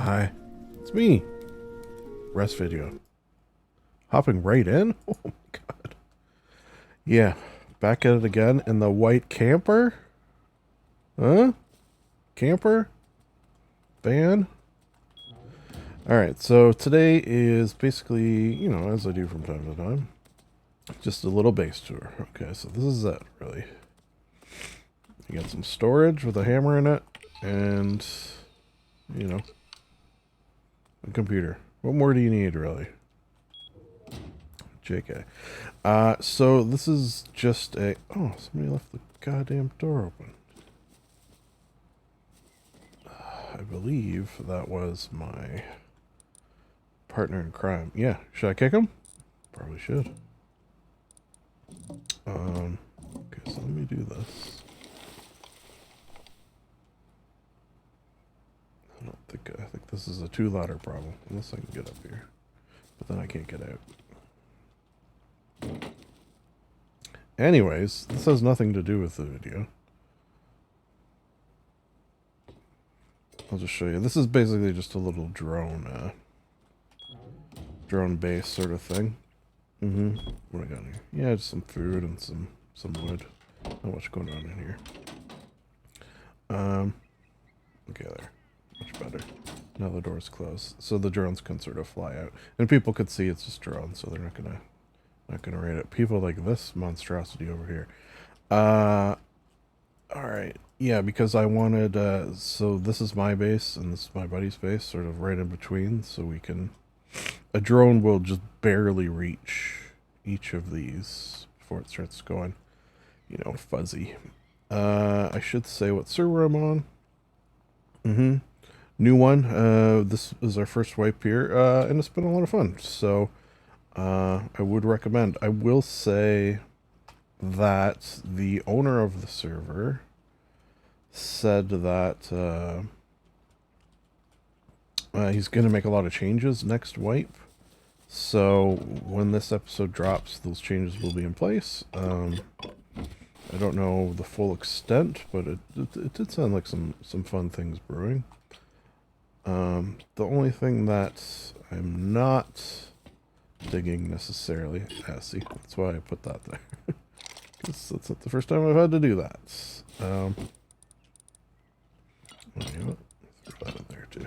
Hi, it's me. Rest video. Hopping right in? Oh my god. Yeah, back at it again in the white camper? Huh? Camper? Van? Alright, so today is basically, as I do from time to time, just a little base tour. Okay, so this is it, really. You got some storage with a hammer in it, and, a computer. What more do you need, really? JK. So this is just a... Oh, somebody left the goddamn door open. I believe that was my partner in crime. Yeah, should I kick him? Probably should. Okay, so let me do this. I think this is a two-ladder problem, unless I can get up here. But then I can't get out. Anyways, this has nothing to do with the video. I'll just show you. This is basically just a little drone base sort of thing. What do I got here? Yeah, just some food and some wood. Not much going on in here. Okay, there. Much better. Now the door's closed, so the drones can sort of fly out, and people could see it's just drones, so they're not gonna raid it. People like this monstrosity over here. All right. Yeah, because I wanted. So this is my base, and this is my buddy's base, sort of right in between, so we can. A drone will just barely reach each of these before it starts going, fuzzy. I should say what server I'm on. New one. This is our first wipe here, and it's been a lot of fun. So, I would recommend. I will say that the owner of the server said that he's going to make a lot of changes next wipe. So when this episode drops, those changes will be in place. I don't know the full extent, but it did sound like some fun things brewing. The only thing that I'm not digging necessarily, see, that's why I put that there. Because that's not the first time I've had to do that. You know what? Throw that in there too.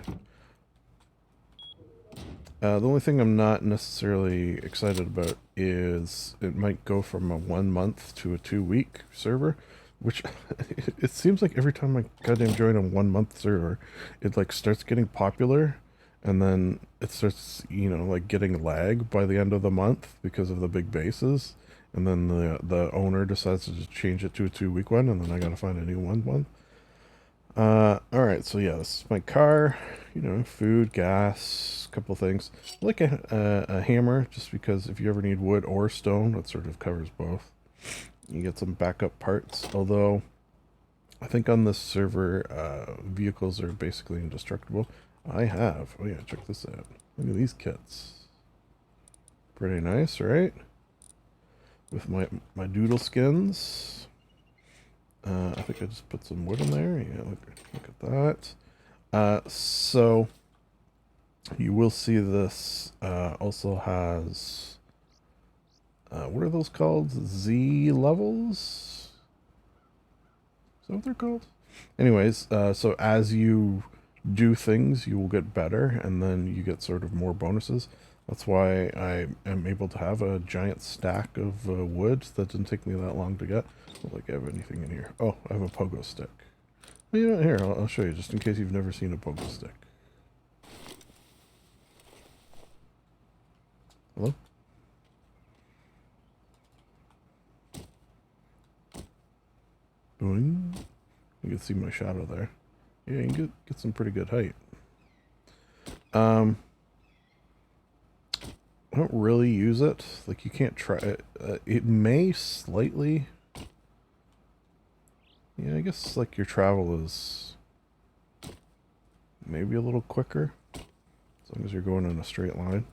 The only thing I'm not necessarily excited about is it might go from a 1 month to a 2 week server, which it seems like every time I goddamn join a 1 month server, it like starts getting popular, and then it starts, like getting lag by the end of the month because of the big bases, and then the owner decides to just change it to a 2 week one, and then I gotta find a new 1 month. Alright, so yeah, this is my car, food, gas, a couple things. I like a hammer, just because if you ever need wood or stone, it sort of covers both. You get some backup parts, although I think on this server, vehicles are basically indestructible. Oh yeah, check this out. Look at these kits. Pretty nice, right? With my doodle skins. I think I just put some wood in there. Yeah, look at that. So you will see this also has what are those called? Z levels? Is that what they're called? Anyways, so as you do things, you will get better, and then you get sort of more bonuses. That's why I am able to have a giant stack of wood that didn't take me that long to get. I don't think I have anything in here. Oh, I have a pogo stick. Well, here, I'll show you, just in case you've never seen a pogo stick. Hello? Boing. You can see my shadow there. Yeah, you can get some pretty good height. I don't really use it. Like, you can't try it. It may slightly... Yeah, I guess, like, your travel is maybe a little quicker, as long as you're going in a straight line.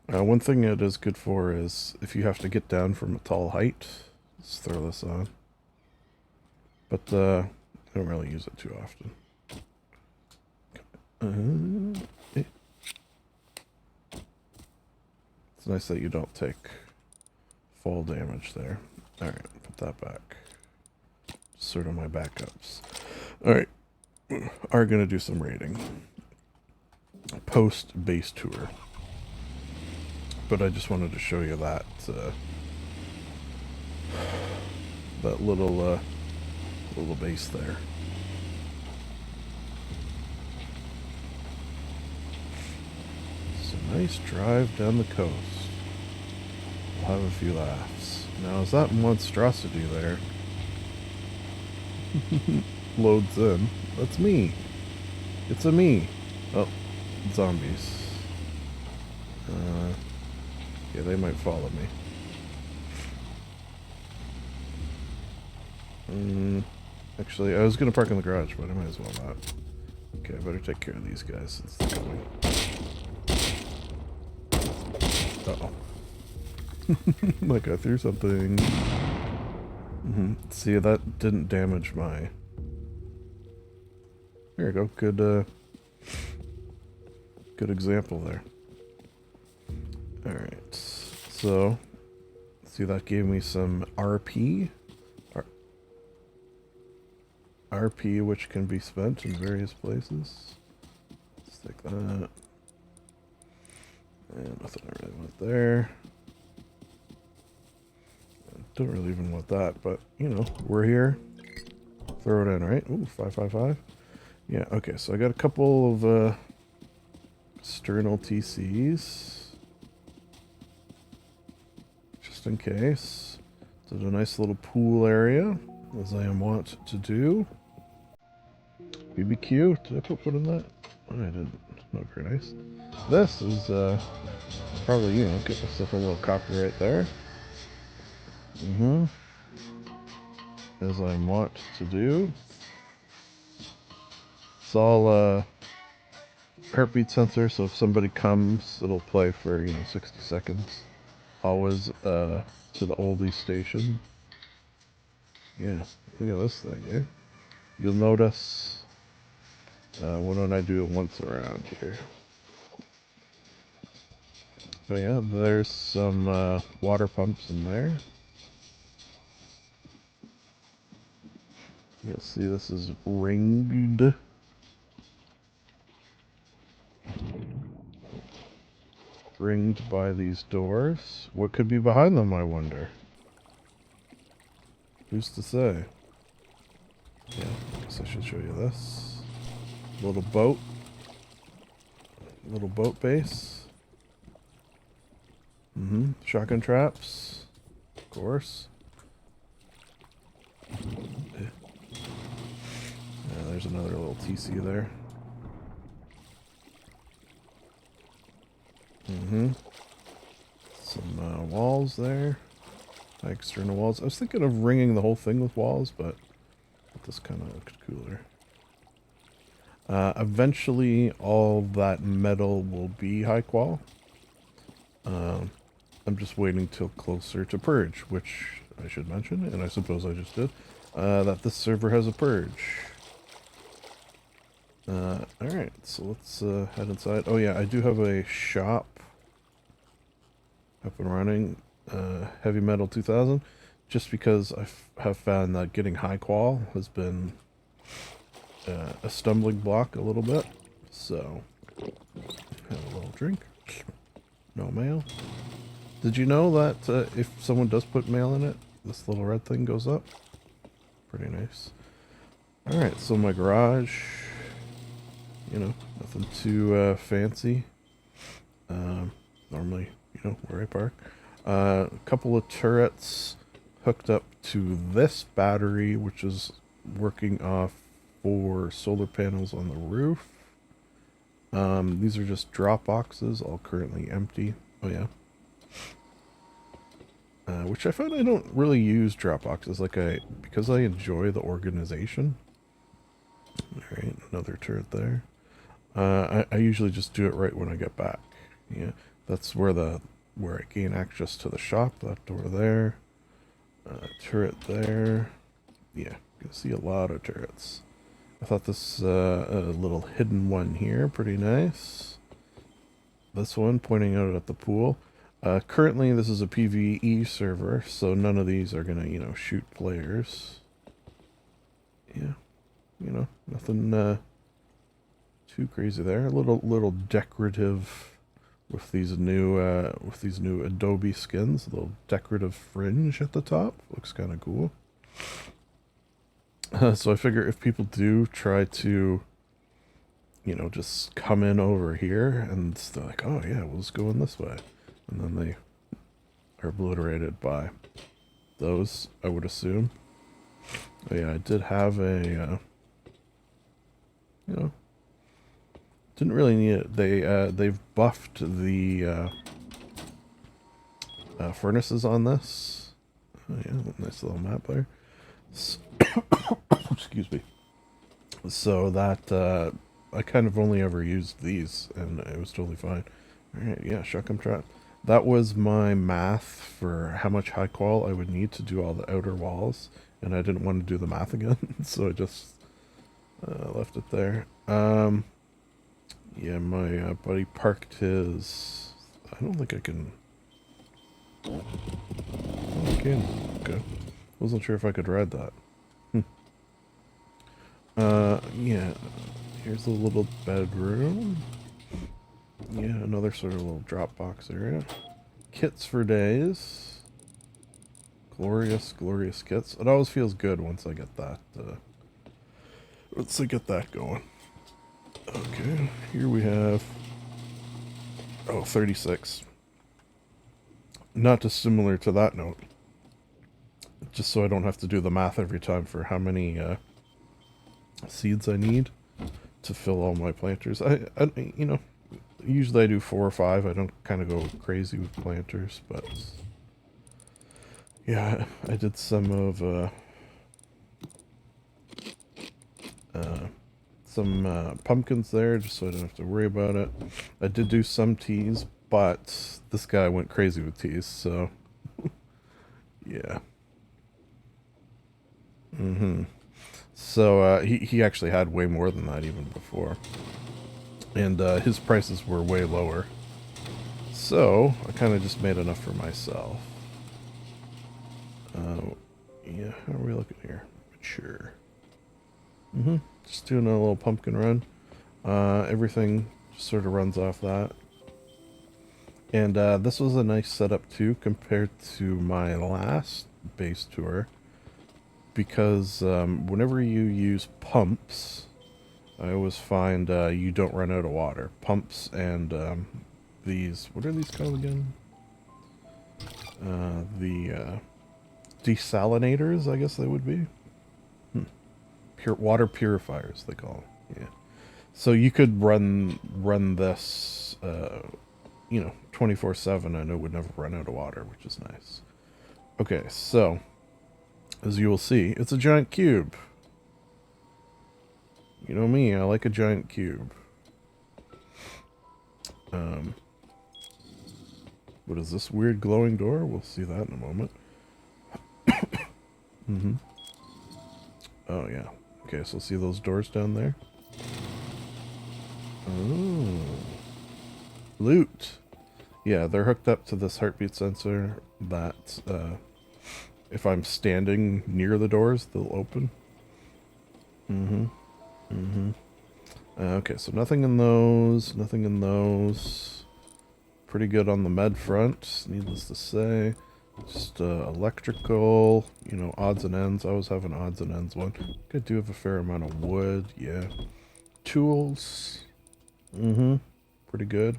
One thing it is good for is if you have to get down from a tall height, just throw this on. But I don't really use it too often. eh. It's nice that you don't take fall damage there. Alright, put that back. Sort of my backups. Alright, are gonna do some raiding. Post base tour. But I just wanted to show you that that little base there. It's a nice drive down the coast. We'll have a few laughs. Now, is that monstrosity there? Loads in. That's me. It's a me. Oh, zombies. Yeah, they might follow me. Actually, I was gonna park in the garage, but I might as well not. Okay, I better take care of these guys since they're coming. Uh-oh. Like I threw something. See, that didn't damage my... There you go. Good, good example there. Alright. So, see, that gave me some RP. RP, which can be spent in various places. Let's take that. And nothing I really want there. I don't really even want that, but, you know, we're here. Throw it in, right? Ooh, 555. Yeah, okay, so I got a couple of external TCs. Just in case. Did a nice little pool area, as I am wont to do. BBQ, did I put one in that? Oh, I didn't. Not very nice. This is probably, you know, get myself a little copyright there. As I'm wont to do. It's all heartbeat sensor, so if somebody comes, it'll play for, you know, 60 seconds. Always to the oldie station. Yeah, look at this thing, eh? You'll notice why don't I do it once around here? But yeah, there's some water pumps in there. You'll see this is ringed. Ringed by these doors. What could be behind them, I wonder? Who's to say? Yeah, I guess I should show you this. Little boat. Little boat base. Shotgun traps. Of course. Yeah, there's another little TC there. Some walls there. External walls. I was thinking of ringing the whole thing with walls, but this kind of looked cooler. Eventually, all that metal will be high qual. I'm just waiting till closer to purge, which I should mention, and I suppose I just did, that this server has a purge. Alright, so let's head inside. Oh yeah, I do have a shop up and running, Heavy Metal 2000, just because I have found that getting high qual has been a stumbling block a little bit. So, have a little drink. No mail. Did you know that if someone does put mail in it, this little red thing goes up? Pretty nice. Alright, so my garage, you know, nothing too fancy. Normally, you know, where I park. A couple of turrets hooked up to this battery, which is working off 4 solar panels on the roof. These are just drop boxes, all currently empty. Oh yeah. Which I find I don't really use drop boxes, because I enjoy the organization. Alright, another turret there. I usually just do it right when I get back. Yeah, that's where I gain access to the shop. That door there. Turret there. Yeah, you can see a lot of turrets. I thought this a little hidden one here, pretty nice. This one pointing out at the pool. Currently, this is a PvE server, so none of these are gonna, shoot players. Yeah, nothing too crazy there. A little decorative with these new Adobe skins. A little decorative fringe at the top. Looks kind of cool. So I figure if people do try to, just come in over here and they're like, oh yeah, we'll just go in this way. And then they are obliterated by those, I would assume. But yeah, I did have a, didn't really need it. They've buffed the furnaces on this. Oh yeah, nice little map there. Excuse me. So that I kind of only ever used these, and it was totally fine. All right, yeah, shuck 'em trap. That was my math for how much high qual I would need to do all the outer walls, and I didn't want to do the math again, so I just left it there. Yeah, my buddy parked his. I don't think I can. Oh, I can. Okay. Wasn't sure if I could ride that. Yeah. Here's a little bedroom. Yeah, another sort of little drop box area. Kits for days. Glorious, glorious kits. It always feels good once I get that. Once I get that going. Okay, here we have. Oh, 36. Not dissimilar to that note. Just so I don't have to do the math every time for how many seeds I need to fill all my planters. Usually I do 4 or 5. I don't kind of go crazy with planters, but yeah, I did some of some pumpkins there just so I don't have to worry about it. I did do some teas, but this guy went crazy with teas, so yeah. So he actually had way more than that even before. And his prices were way lower. So I kind of just made enough for myself. Yeah, how are we looking here? Mature. Just doing a little pumpkin run. Everything just sort of runs off that. And this was a nice setup too compared to my last base tour. Because whenever you use pumps, I always find you don't run out of water. Pumps and these, what are these called again? The desalinators, I guess they would be. Pure water purifiers, they call them. Yeah. So you could run this, 24/7, and it would never run out of water, which is nice. Okay, so as you will see, it's a giant cube. You know me, I like a giant cube. What is this weird glowing door? We'll see that in a moment. Oh, yeah. Okay, so see those doors down there? Oh. Loot. Yeah, they're hooked up to this heartbeat sensor that, if I'm standing near the doors, they'll open. Okay, so nothing in those, nothing in those. Pretty good on the med front, needless to say. Just electrical, odds and ends. I always have an odds and ends one. I do have a fair amount of wood, yeah. Tools. Pretty good.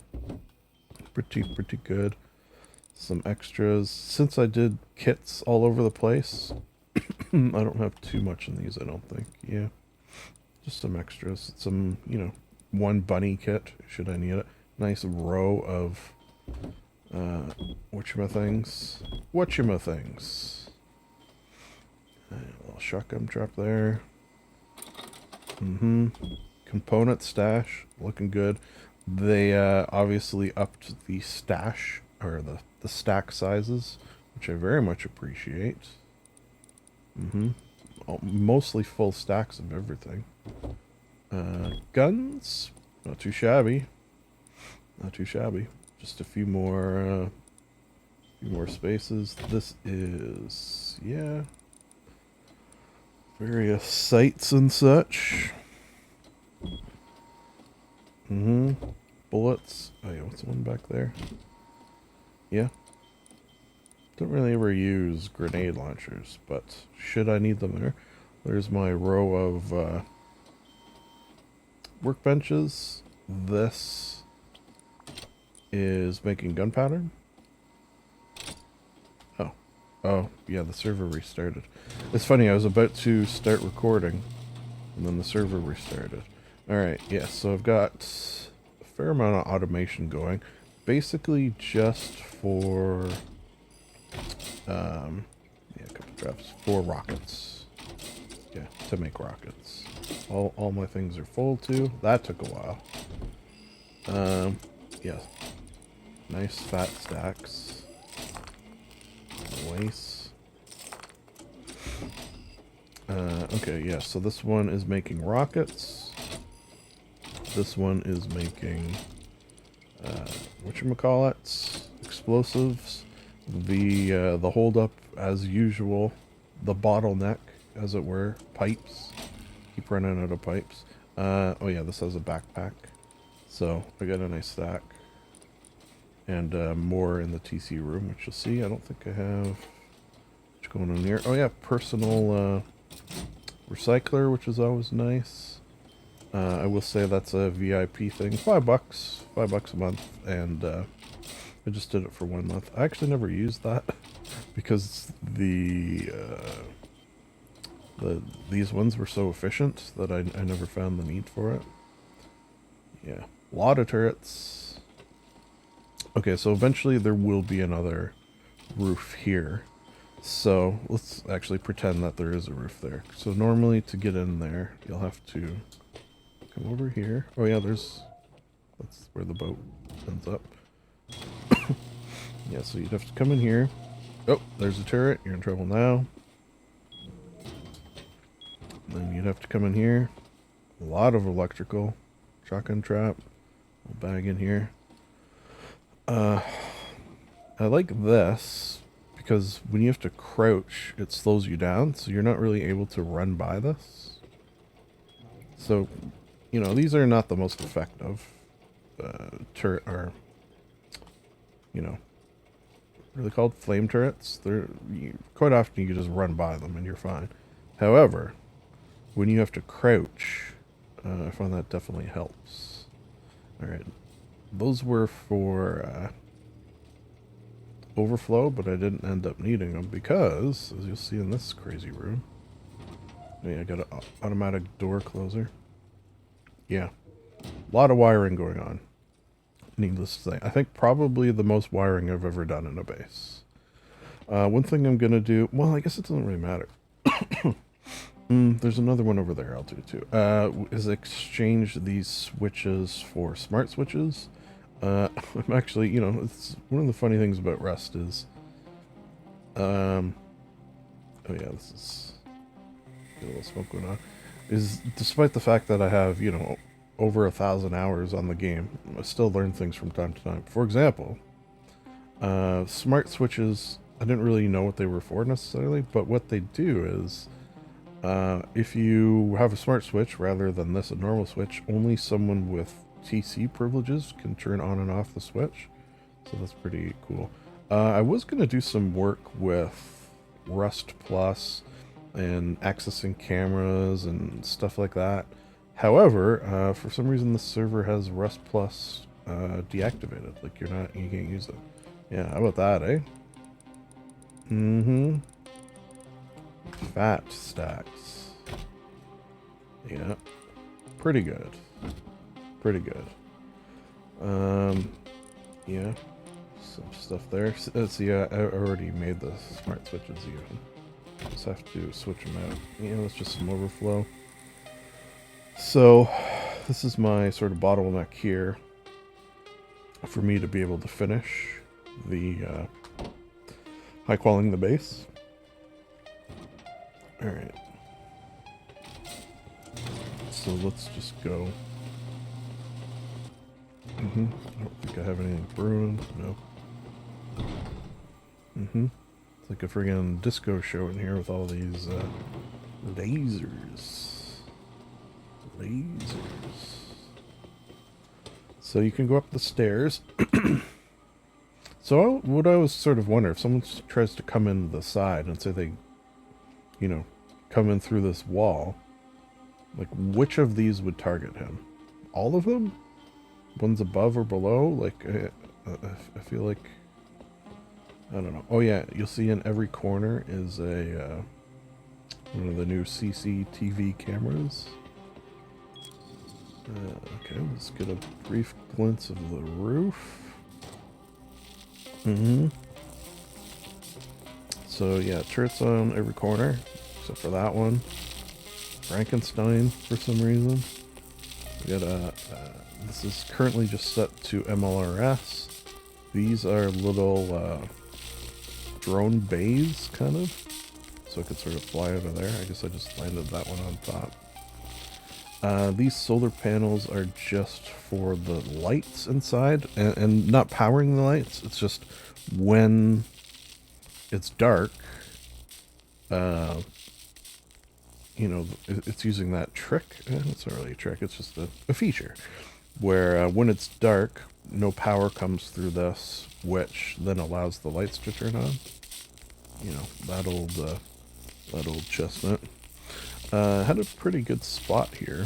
Pretty good. Some extras. Since I did kits all over the place, I don't have too much in these, I don't think. Yeah. Just some extras. Some, one bunny kit, should I need it. Nice row of whatchamethings. A little shotgun trap there. Component stash, looking good. They obviously upped the stash, or the stack sizes, which I very much appreciate. Mostly full stacks of everything. Guns, not too shabby. Not too shabby. Just a few more spaces. This is, yeah, various sights and such. Bullets. Oh yeah, what's the one back there? Yeah. Don't really ever use grenade launchers, but should I need them there? There's my row of workbenches. This is making gunpowder. Oh, yeah, the server restarted. It's funny, I was about to start recording, and then the server restarted. Alright, yeah, so I've got a fair amount of automation going. Basically just for, yeah, a couple drops, for rockets. Yeah, to make rockets. All my things are full, too. That took a while. Yeah. Nice fat stacks. Waste. Okay, yeah, so this one is making rockets. This one is making, whatchamacallits, explosives. The holdup, as usual, the bottleneck, as it were, pipes. Keep running out of pipes. Oh yeah, this has a backpack. So, I got a nice stack. And more in the TC room, which you'll see. I don't think I have much going on here. Oh yeah, personal recycler, which is always nice. I will say that's a VIP thing. $5 a month, and I just did it for 1 month. I actually never used that because these ones were so efficient that I never found the need for it. Yeah, a lot of turrets. Okay, so eventually there will be another roof here. So let's actually pretend that there is a roof there. So normally to get in there, you'll have to come over here. Oh yeah, that's where the boat ends up. Yeah, so you'd have to come in here. Oh, there's a turret. You're in trouble now. Then you'd have to come in here. A lot of electrical. Shotgun trap. We'll bag in here. I like this because when you have to crouch, it slows you down, so you're not really able to run by this. So, you know, these are not the most effective turret, or, you know, what are they called? Flame turrets. Quite often you can just run by them and you're fine. However, when you have to crouch, I find that definitely helps. Alright. Those were for overflow, but I didn't end up needing them because, as you'll see in this crazy room, I got an automatic door closer. Yeah, a lot of wiring going on. Needless to say, I think probably the most wiring I've ever done in a base. One thing I'm gonna do, well, I guess it doesn't really matter. There's another one over there I'll do too. Is exchange these switches for smart switches. I'm actually, you know, it's one of the funny things about Rust is, oh yeah, this is a little smoke going on, is despite the fact that I have, you know, over 1,000 hours on the game, I still learn things from time to time. For example, smart switches, I didn't really know what they were for necessarily, but what they do is, if you have a smart switch rather than this, a normal switch, only someone with TC privileges can turn on and off the switch. So that's pretty cool. I was going to do some work with Rust Plus and accessing cameras and stuff like that. However, for some reason the server has Rust Plus deactivated. Like you can't use it. Yeah, how about that, eh? Fat stacks. Yeah. Pretty good. Pretty good. Yeah. Some stuff there. See, I already made the smart switches even. Just have to switch them out. Yeah, it's just some overflow. So, this is my sort of bottleneck here for me to be able to finish the high quality the base. Alright. So let's just go. I don't think I have anything brewing. No. It's like a friggin' disco show in here with all these lasers. So you can go up the stairs. So what I was sort of wondering, if someone tries to come in the side and say they, you know, come in through this wall, like which of these would target him? All of them? One's above or below? Like, I feel like, I don't know. Oh yeah, you'll see in every corner is a one of the new CCTV cameras. Okay, let's get a brief glimpse of the roof. So yeah, turrets on every corner, except for that one. Frankenstein for some reason. We got a. This is currently just set to MLRS. These are little drone bays, kind of, so it could sort of fly over there. I guess I just landed that one on top. These solar panels are just for the lights inside, and not powering the lights. It's just when it's dark, you know, it's using that trick. It's not really a trick, it's just a feature where when it's dark, no power comes through this, which then allows the lights to turn on. You know, that old chestnut. Had a pretty good spot here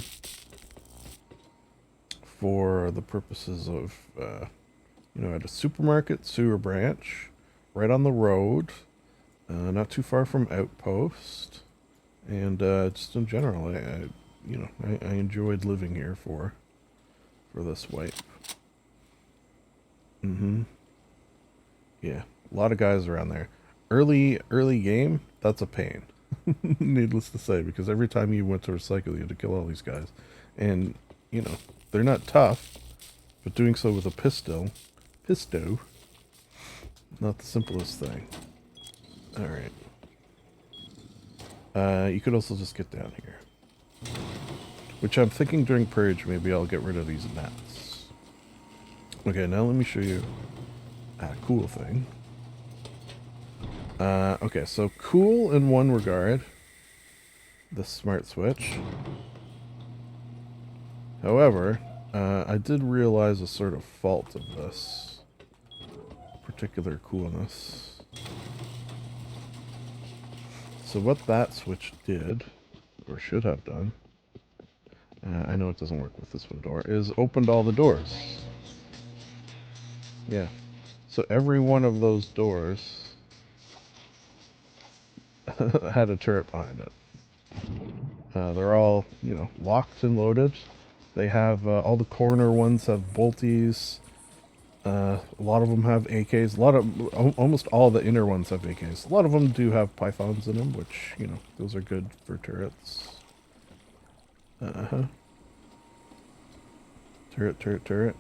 for the purposes of, you know, at a supermarket sewer branch, right on the road, not too far from Outpost, and just in general, I enjoyed living here for this wipe. Yeah, a lot of guys around there. Early game, that's a pain. Needless to say, because every time you went to recycle, you had to kill all these guys. And, you know, they're not tough, but doing so with a pisto, not the simplest thing. Alright. You could also just get down here. Which I'm thinking during Purge, maybe I'll get rid of these nets. Okay, now let me show you a cool thing. Okay, so cool in one regard, the smart switch. However, I did realize a sort of fault of this particular coolness. So what that switch did, or should have done, I know it doesn't work with this one door, is opened all the doors. Yeah. So every one of those doors had a turret behind it. They're all, you know, locked and loaded. They have, all the corner ones have bolties. A lot of them have AKs. Almost all the inner ones have AKs. A lot of them do have pythons in them, which, you know, those are good for turrets. Turret.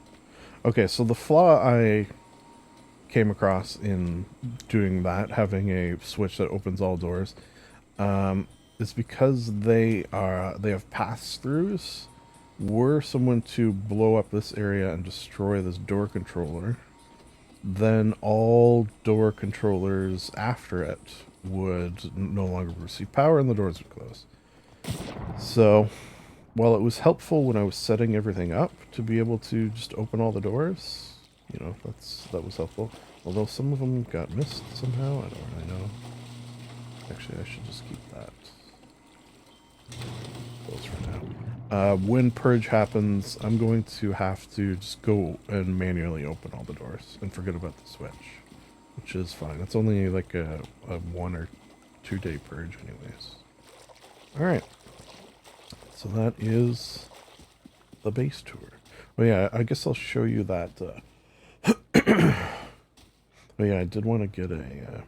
Okay, so the flaw I came across in doing that, having a switch that opens all doors, is because they have pass-throughs. Were someone to blow up this area and destroy this door controller, then all door controllers after it would no longer receive power and the doors would close. So, while it was helpful when I was setting everything up to be able to just open all the doors, you know, that was helpful. Although some of them got missed somehow, I don't really know. Actually, I should just keep that closed for now. When Purge happens, I'm going to have to just go and manually open all the doors and forget about the switch, which is fine. It's only like a 1 or 2 day Purge anyways. Alright. So that is the base tour. Oh yeah, I guess I'll show you that. Oh yeah, I did want to get a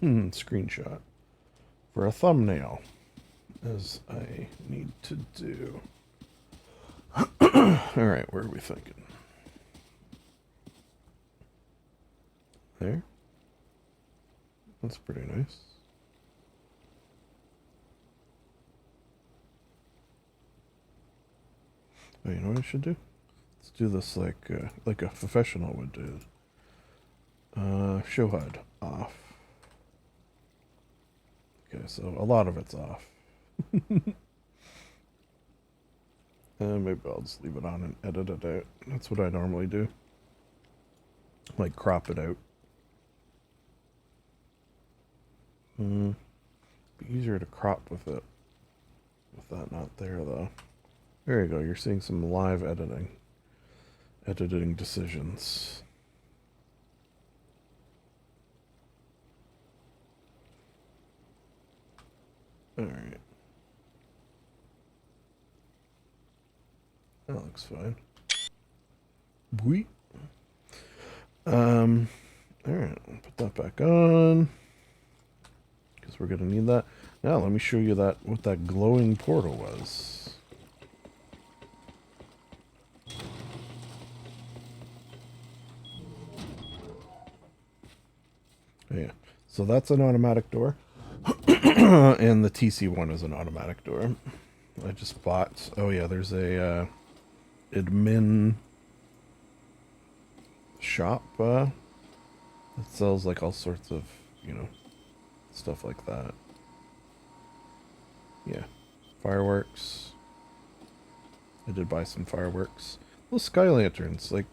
screenshot for a thumbnail, as I need to do. Alright, where are we thinking? There. That's pretty nice. Oh, you know what I should do? Let's do this like a professional would do. Show HUD off. Okay, so a lot of it's off. Maybe I'll just leave it on and edit it out. That's what I normally do. Like crop it out. Be easier to crop with it. With that not there though. There you go, you're seeing some live editing. Editing decisions. Alright. That looks fine. Boop. Alright, put that back on. Because we're gonna need that. Now let me show you what that glowing portal was. Yeah. So that's an automatic door. And the TC one is an automatic door. I just bought. Oh yeah, there's a admin shop that sells like all sorts of, you know, stuff like that. Yeah, fireworks. I did buy some fireworks. Those sky lanterns, like,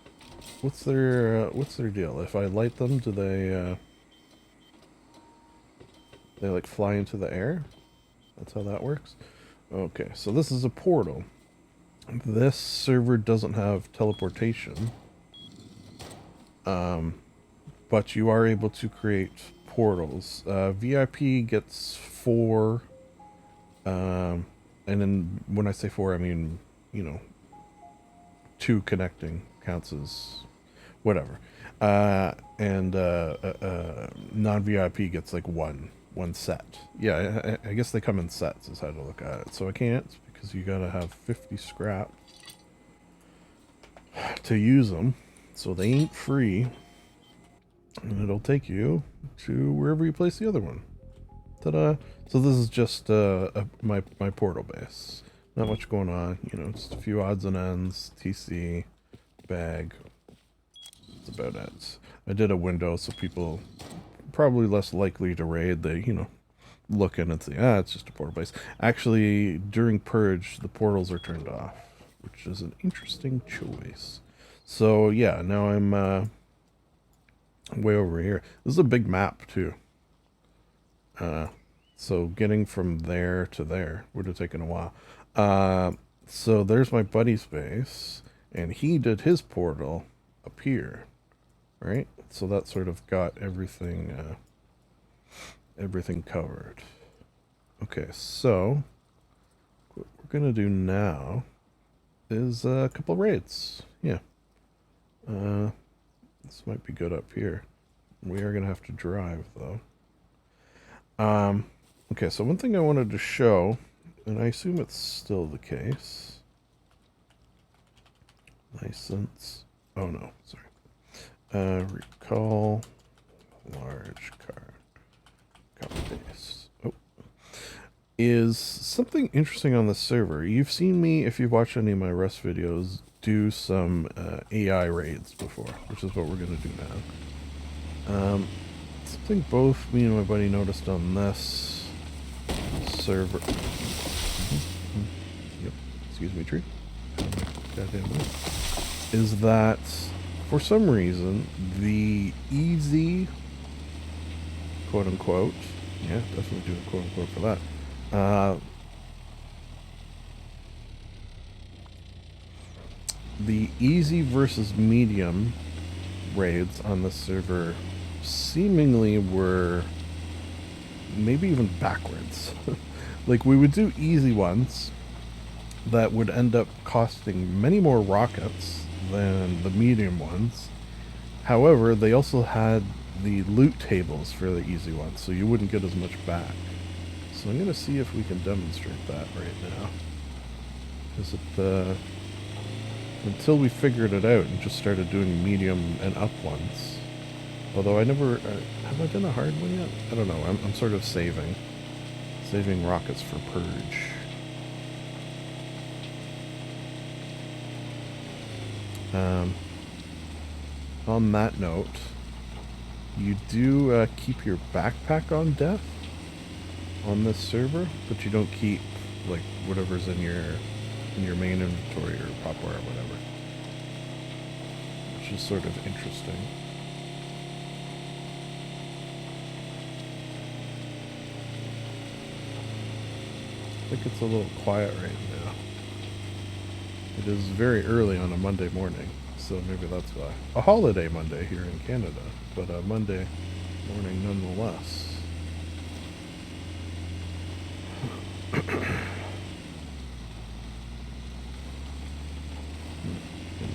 what's their deal? If I light them, do they like fly into the air? That's how that works. Okay, so this is a portal. This server doesn't have teleportation, but you are able to create portals. VIP gets 4, and then when I say 4, I mean, you know, 2 connecting counts as whatever. And non-VIP gets like one set. Yeah, I guess they come in sets is how to look at it. So I can't, because you gotta have 50 scrap to use them. So they ain't free. And it'll take you to wherever you place the other one. Ta-da! So this is just my portal base. Not much going on, you know, just a few odds and ends, TC, bag. That's about it. I did a window so people probably less likely to raid. They, you know, look in and say, it's just a portal base. Actually, during Purge, the portals are turned off, which is an interesting choice. So, yeah, now I'm way over here. This is a big map, too. So getting from there to there would have taken a while. So there's my buddy's base, and he did his portal up here, right? So that sort of got everything covered. Okay, so what we're gonna do now is a couple raids. Yeah, this might be good up here. We are gonna have to drive though. Okay, so one thing I wanted to show, and I assume it's still the case. License. Oh no, sorry. Recall large card. Copy paste. Oh. Is something interesting on the server. You've seen me, if you've watched any of my Rust videos, do some AI raids before, which is what we're going to do now. Something both me and my buddy noticed on this server. Yep. Excuse me, tree. Goddamn way. Is that for some reason the easy, quote unquote, yeah, definitely do a quote unquote for that. The easy versus medium raids on this server seemingly were maybe even backwards. Like, we would do easy ones that would end up costing many more rockets than the medium ones. However, they also had the loot tables for the easy ones, so you wouldn't get as much back. So I'm going to see if we can demonstrate that right now. Is it, until we figured it out and just started doing medium and up ones. Although I never, have I done a hard one yet? I don't know, I'm sort of saving rockets for Purge. On that note, you do keep your backpack on death on this server, but you don't keep like whatever's in your main inventory or popware or whatever, which is sort of interesting. I think it's a little quiet right now. It is very early on a Monday morning, so maybe that's why. A holiday Monday here in Canada, but a Monday morning nonetheless.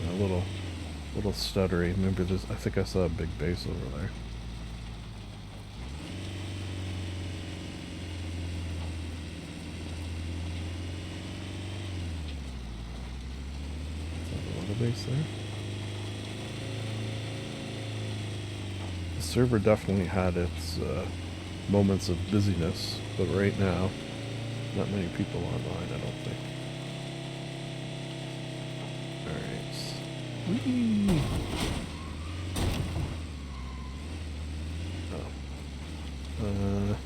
A little stuttery. Maybe there's, I think I saw a big base over there. Base there. The server definitely had its moments of busyness, but right now, not many people online, I don't think. Alright. Whee! Oh.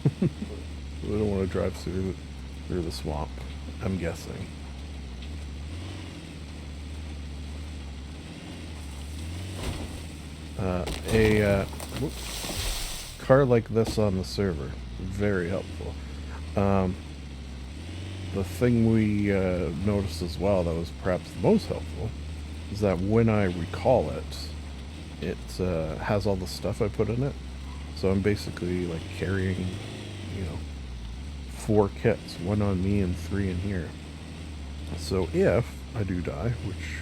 We don't want to drive through the swamp, I'm guessing. A car like this on the server, very helpful. The thing we noticed as well that was perhaps the most helpful is that when I recall it, it has all the stuff I put in it. So I'm basically like carrying, 4 kits, 1 on me and 3 in here. So if I do die, which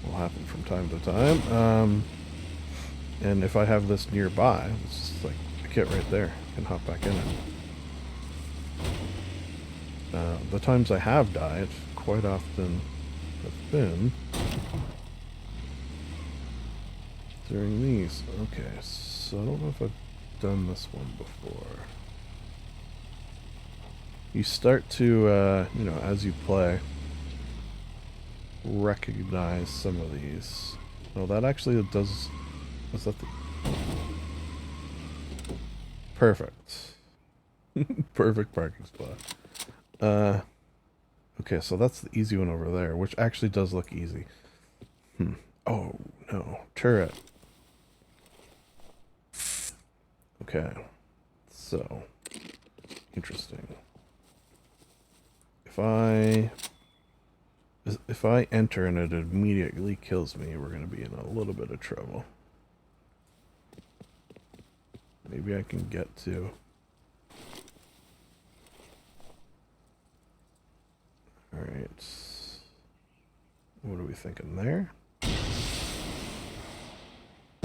will happen from time to time, and if I have this nearby, it's just like a kit right there. I can hop back in it. The times I have died, quite often have been during these. Okay, so I don't know if I've done this one before. You start to, as you play, recognize some of these. Oh, that actually does... Was that the... Perfect. Perfect parking spot. Okay, so that's the easy one over there, which actually does look easy. Oh, no. Turret. Okay. So. Interesting. If I enter and it immediately kills me, we're going to be in a little bit of trouble. Maybe I can get to... Alright. What are we thinking there?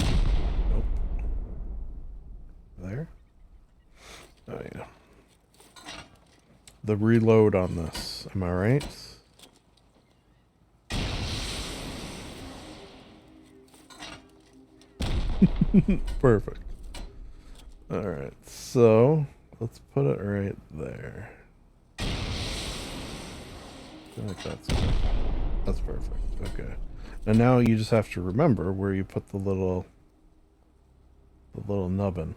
Nope. There? Oh, yeah. The reload on this, am I right? Perfect. Alright, so let's put it right there. I feel like that's perfect. Okay. And now you just have to remember where you put the little nubbin.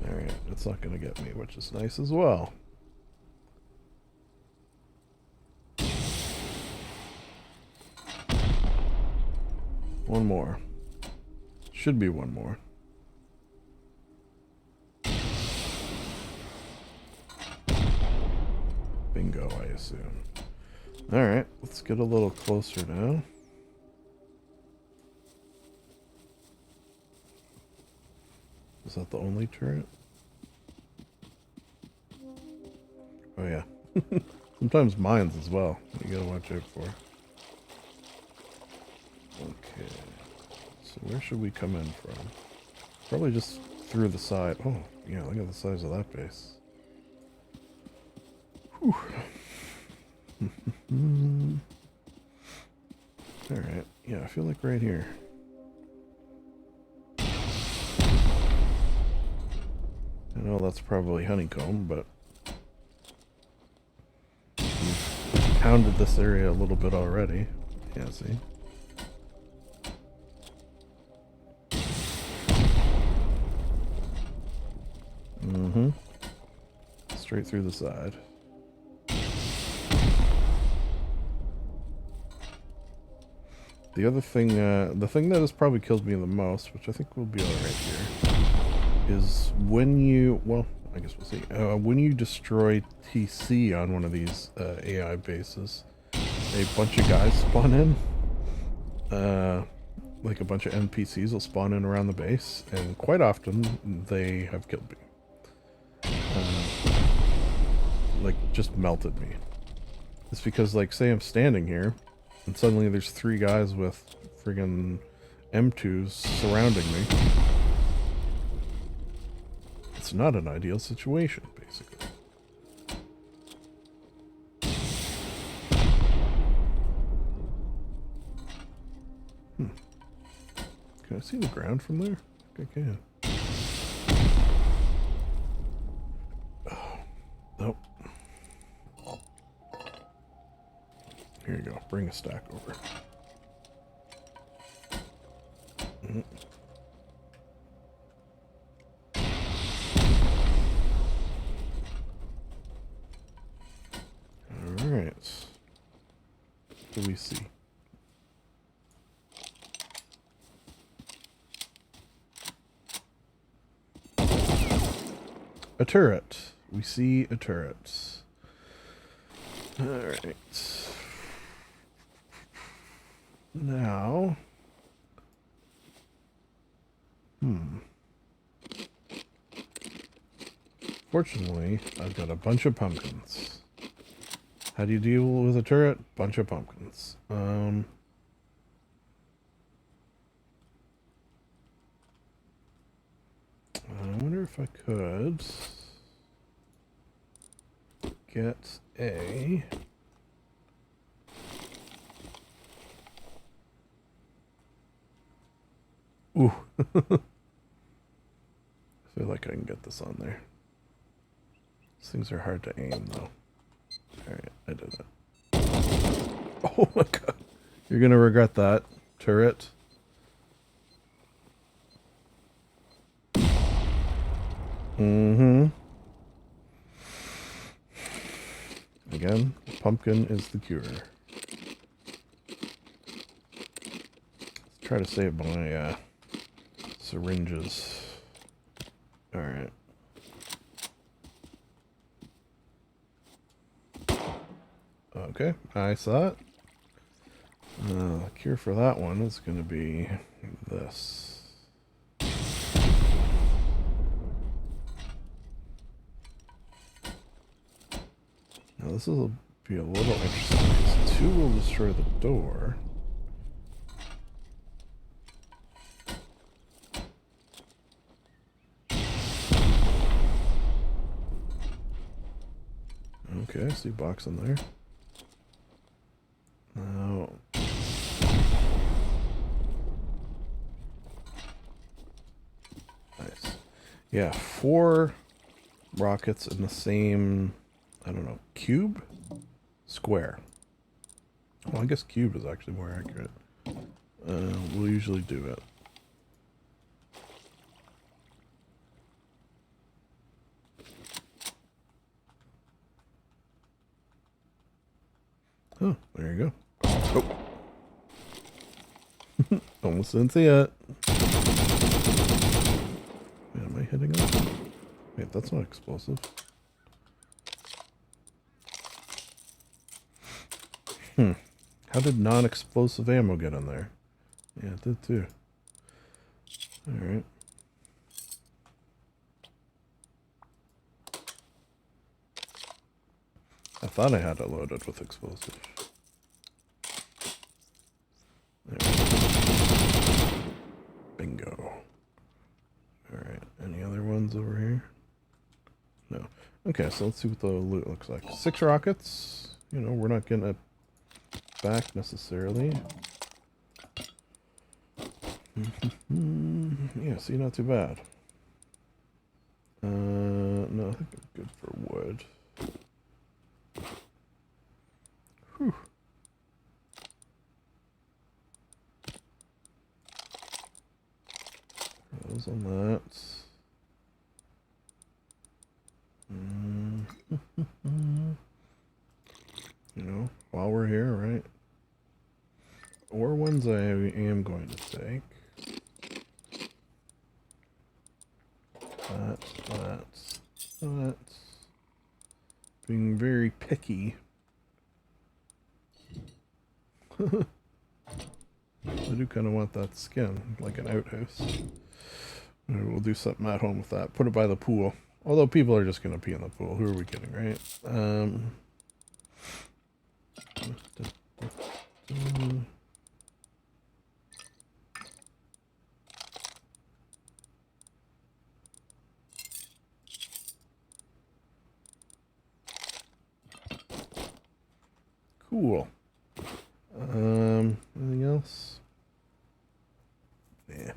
Alright, it's not gonna get me, which is nice as well. One more. Should be one more. Bingo, I assume. Alright, let's get a little closer now. Is that the only turret? Oh yeah. Sometimes mines as well. You gotta watch out for. Okay. So where should we come in from? Probably just through the side. Oh, yeah, look at the size of that base. Whew. Alright, yeah, I feel like right here. I know that's probably honeycomb, but hounded this area a little bit already. Yeah, see? Mm-hmm. Straight through the side. The other thing, the thing that has probably killed me the most, which I think will be alright here, is when you, well, I guess we'll see, when you destroy TC on one of these AI bases, a bunch of guys spawn in. Like a bunch of NPCs will spawn in around the base, and quite often they have killed me. Like, just melted me. It's because, like, say I'm standing here, and suddenly there's 3 guys with friggin' M2s surrounding me. It's not an ideal situation, basically. Can I see the ground from there? I think I can. Oh, nope. Here you go. Bring a stack over. Alright. What do we see? A turret. We see a turret. Alright. Now... Fortunately, I've got a bunch of pumpkins. How do you deal with a turret? Bunch of pumpkins. I wonder if I could get a... Ooh. I feel like I can get this on there. These things are hard to aim, though. Alright, I did it. Oh my god. You're gonna regret that, turret. Mm-hmm. Again, pumpkin is the cure. Let's try to save my syringes. Alright. Okay, I saw it. The cure for that one is going to be this. Now this will be a little interesting because 2 will destroy the door. Okay, I see a box in there. Now... Nice. Yeah, 4 rockets in the same, I don't know, cube? Square. Well, I guess cube is actually more accurate. We'll usually do it. Oh, there you go. Oh. Almost didn't see it. Wait, am I hitting it? Wait, that's not explosive. How did non-explosive ammo get in there? Yeah, it did too. Alright. I thought I had it loaded with explosive. Bingo. Alright, any other ones over here? No. Okay, so let's see what the loot looks like. 6 rockets. You know, we're not getting it back necessarily. Yeah, see, not too bad. No, I think I'm good for wood. Whew. Those on that. You know, while we're here, right? Or ones I am going to take. That. Being very picky. I do kind of want that skin, like an outhouse. Maybe we'll do something at home with that. Put it by the pool. Although people are just going to pee in the pool. Who are we kidding, right? Cool. Anything else? Yeah.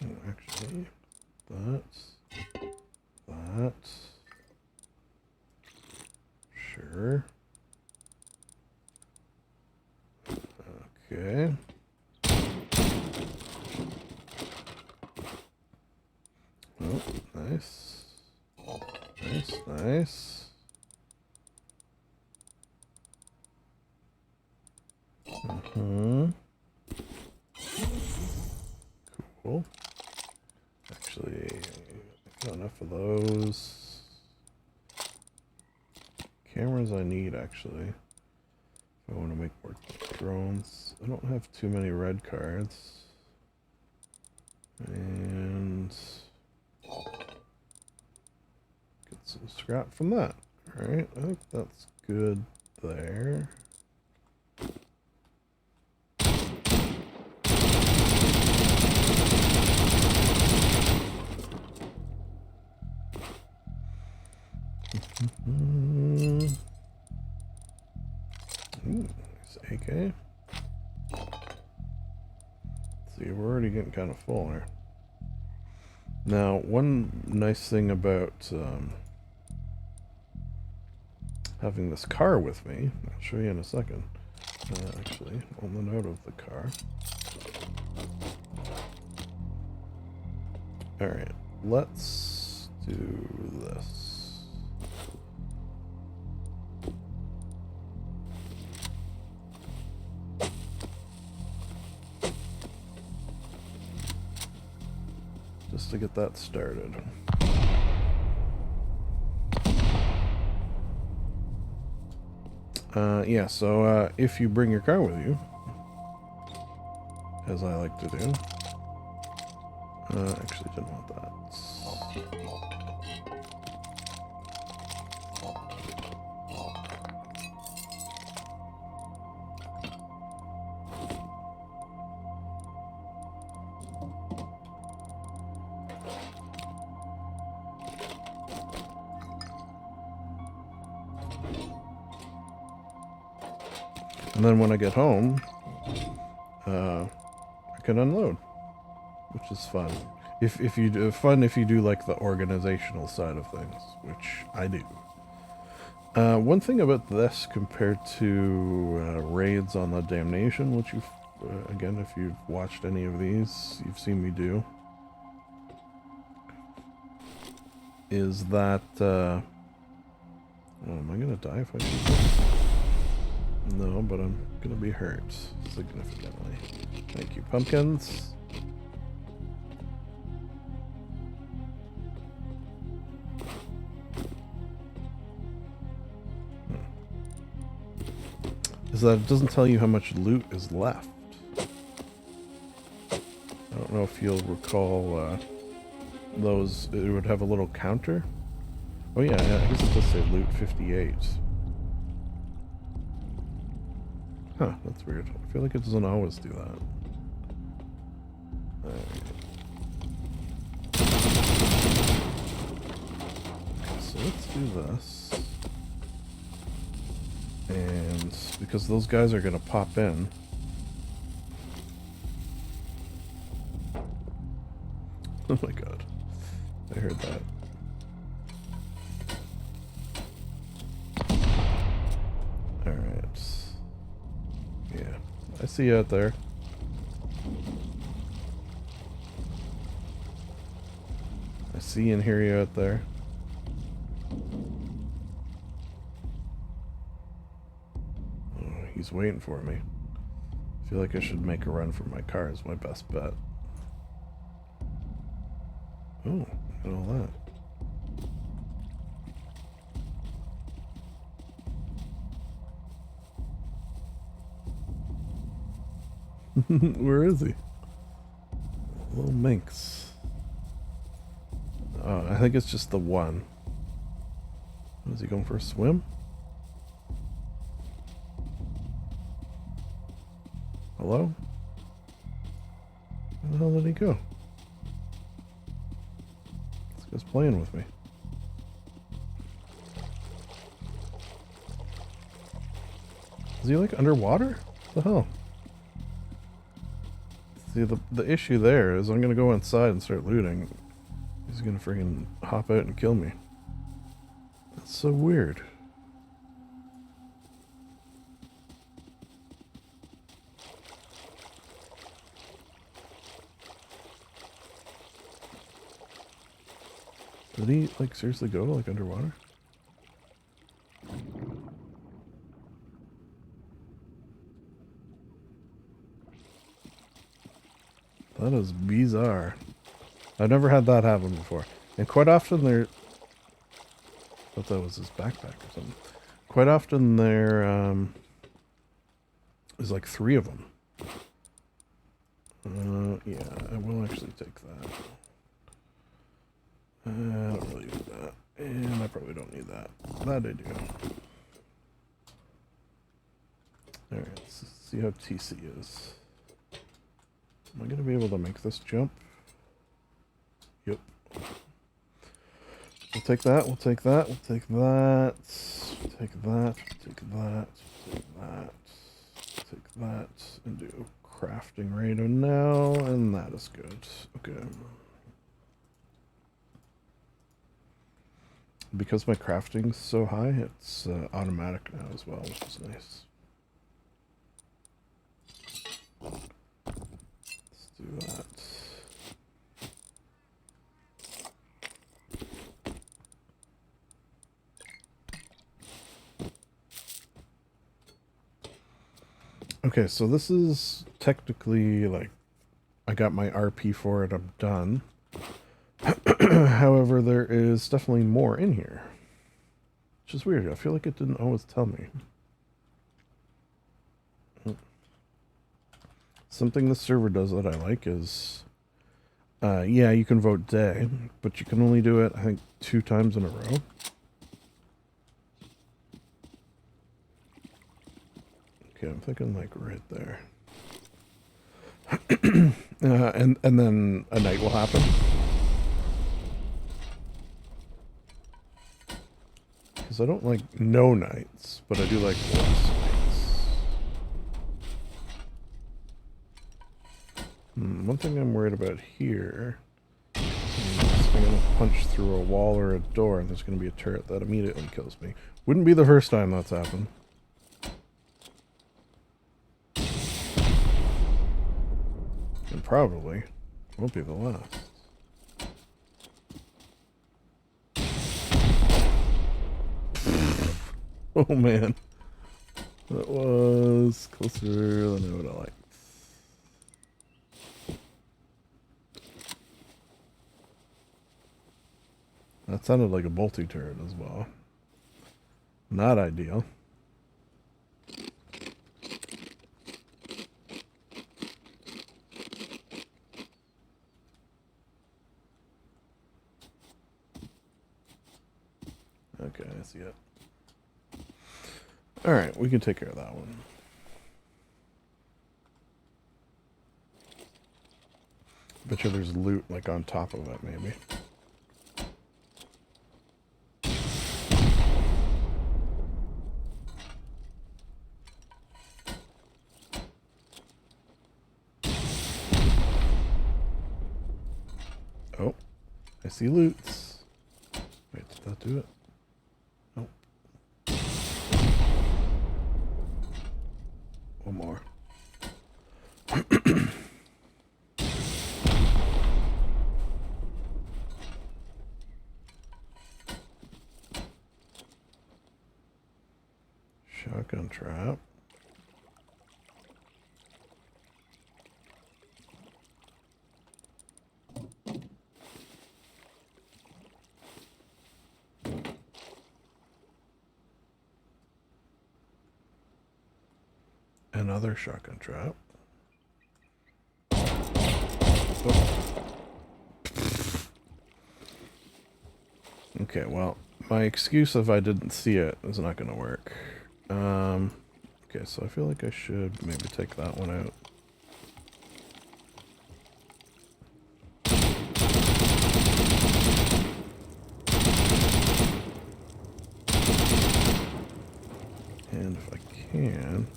Oh, actually, that. Sure. Okay. Oh, nice. Nice. Cool. Actually, got enough of those. Cameras I need, actually. If I want to make more drones. I don't have too many red cards. And get some scrap from that. Alright, I think that's good there. Ooh, nice AK. See, we're already getting kind of full here. Now, one nice thing about having this car with me, I'll show you in a second. Actually, on the note of the car. Alright, let's do this. Just to get that started. Yeah, so if you bring your car with you, as I like to do, actually didn't want that. And then when I get home, I can unload, which is fun. If you do if you do like the organizational side of things, which I do. One thing about this compared to raids on the Damnation, which you've again, if you've watched any of these, you've seen me do, is that oh, am I gonna die if I do this? No, but I'm gonna be hurt significantly. Thank you, pumpkins. Is that it doesn't tell you how much loot is left. I don't know if you'll recall those. It would have a little counter. Oh yeah, I guess it does say loot 58. Huh, that's weird. I feel like it doesn't always do that. Okay, so let's do this. And because those guys are going to pop in. Oh my god. I heard that. Alright. Yeah. I see you out there. I see and hear you out there. Oh, he's waiting for me. I feel like I should make a run for my car is my best bet. Oh, look at all that. Where is he? Little minx. Oh, I think it's just the one. Is he going for a swim? Hello? Where the hell did he go? This guy's playing with me. Is he like underwater? What the hell? See, the issue there is I'm gonna go inside and start looting. He's gonna freaking hop out and kill me. That's so weird. Did he, like, seriously go, like, underwater? That is bizarre. I've never had that happen before. And quite often there... I thought that was his backpack or something. Quite often there, there's like 3 of them. Yeah, I will actually take that. I don't really need that. And I probably don't need that. That I do. Alright, let's see how TC is. Am I going to be able to make this jump? Yep. We'll take that, we'll take that, we'll take that. Take that, take that, take that. Take that, and do crafting radar now, and that is good. Okay. Because my crafting's so high, it's automatic now as well, which is nice. Let's do that. Okay, so this is technically like I got my RP for it, I'm done. However, there is definitely more in here. Which is weird. I feel like it didn't always tell me. Something the server does that I like is... yeah, you can vote day, but you can only do it, I think, 2 times in a row. Okay, I'm thinking like right there. And then a night will happen. Because I don't like no nights, but I do like less nights. One thing I'm worried about here is I'm going to punch through a wall or a door and there's going to be a turret that immediately kills me. Wouldn't be the first time that's happened. And probably won't be the last. Oh man, that was closer than I would have liked. That sounded like a multi-turret as well. Not ideal. Okay, I see it. Alright, we can take care of that one. Bet you there's loot like on top of it, maybe. Oh, I see loots. Wait, did that do it? Nope. One more. Shotgun trap. Another shotgun trap. Oh. Okay, well, my excuse if I didn't see it is not going to work. Okay, so I feel like I should maybe take that one out. And if I can,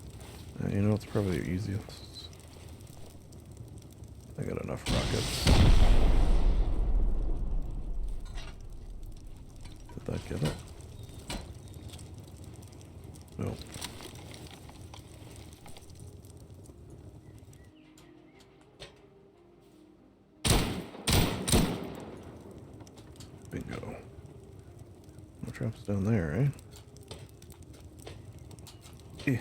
you know, it's probably the easiest. I got enough rockets. Did that get it? No. Bingo. No traps down there, eh? Yeah.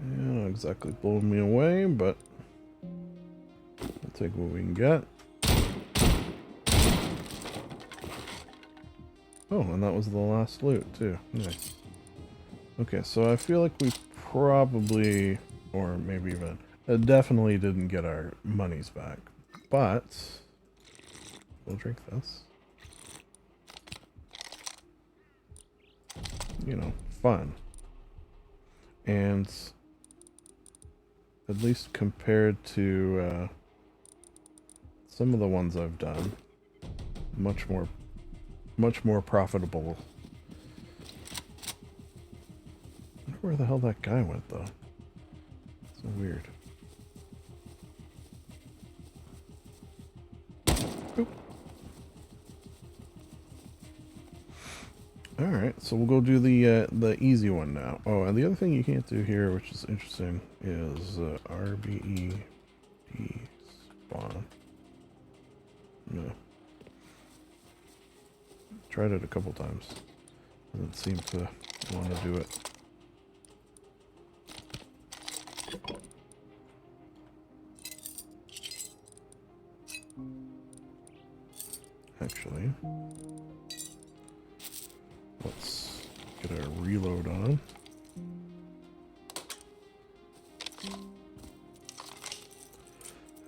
Not exactly blowing me away, but we'll take what we can get. Oh, and that was the last loot, too. Nice. Okay, so I feel like we probably, or maybe even, definitely didn't get our monies back. But we'll drink this. You know, fun. And at least compared to some of the ones I've done, much more profitable. I wonder where the hell that guy went, though. So weird. Boop. Alright, so we'll go do the easy one now. Oh, and the other thing you can't do here, which is interesting, is RBED spawn. No. Tried it a couple times. Doesn't seem to want to do it. Actually, let's get our reload on.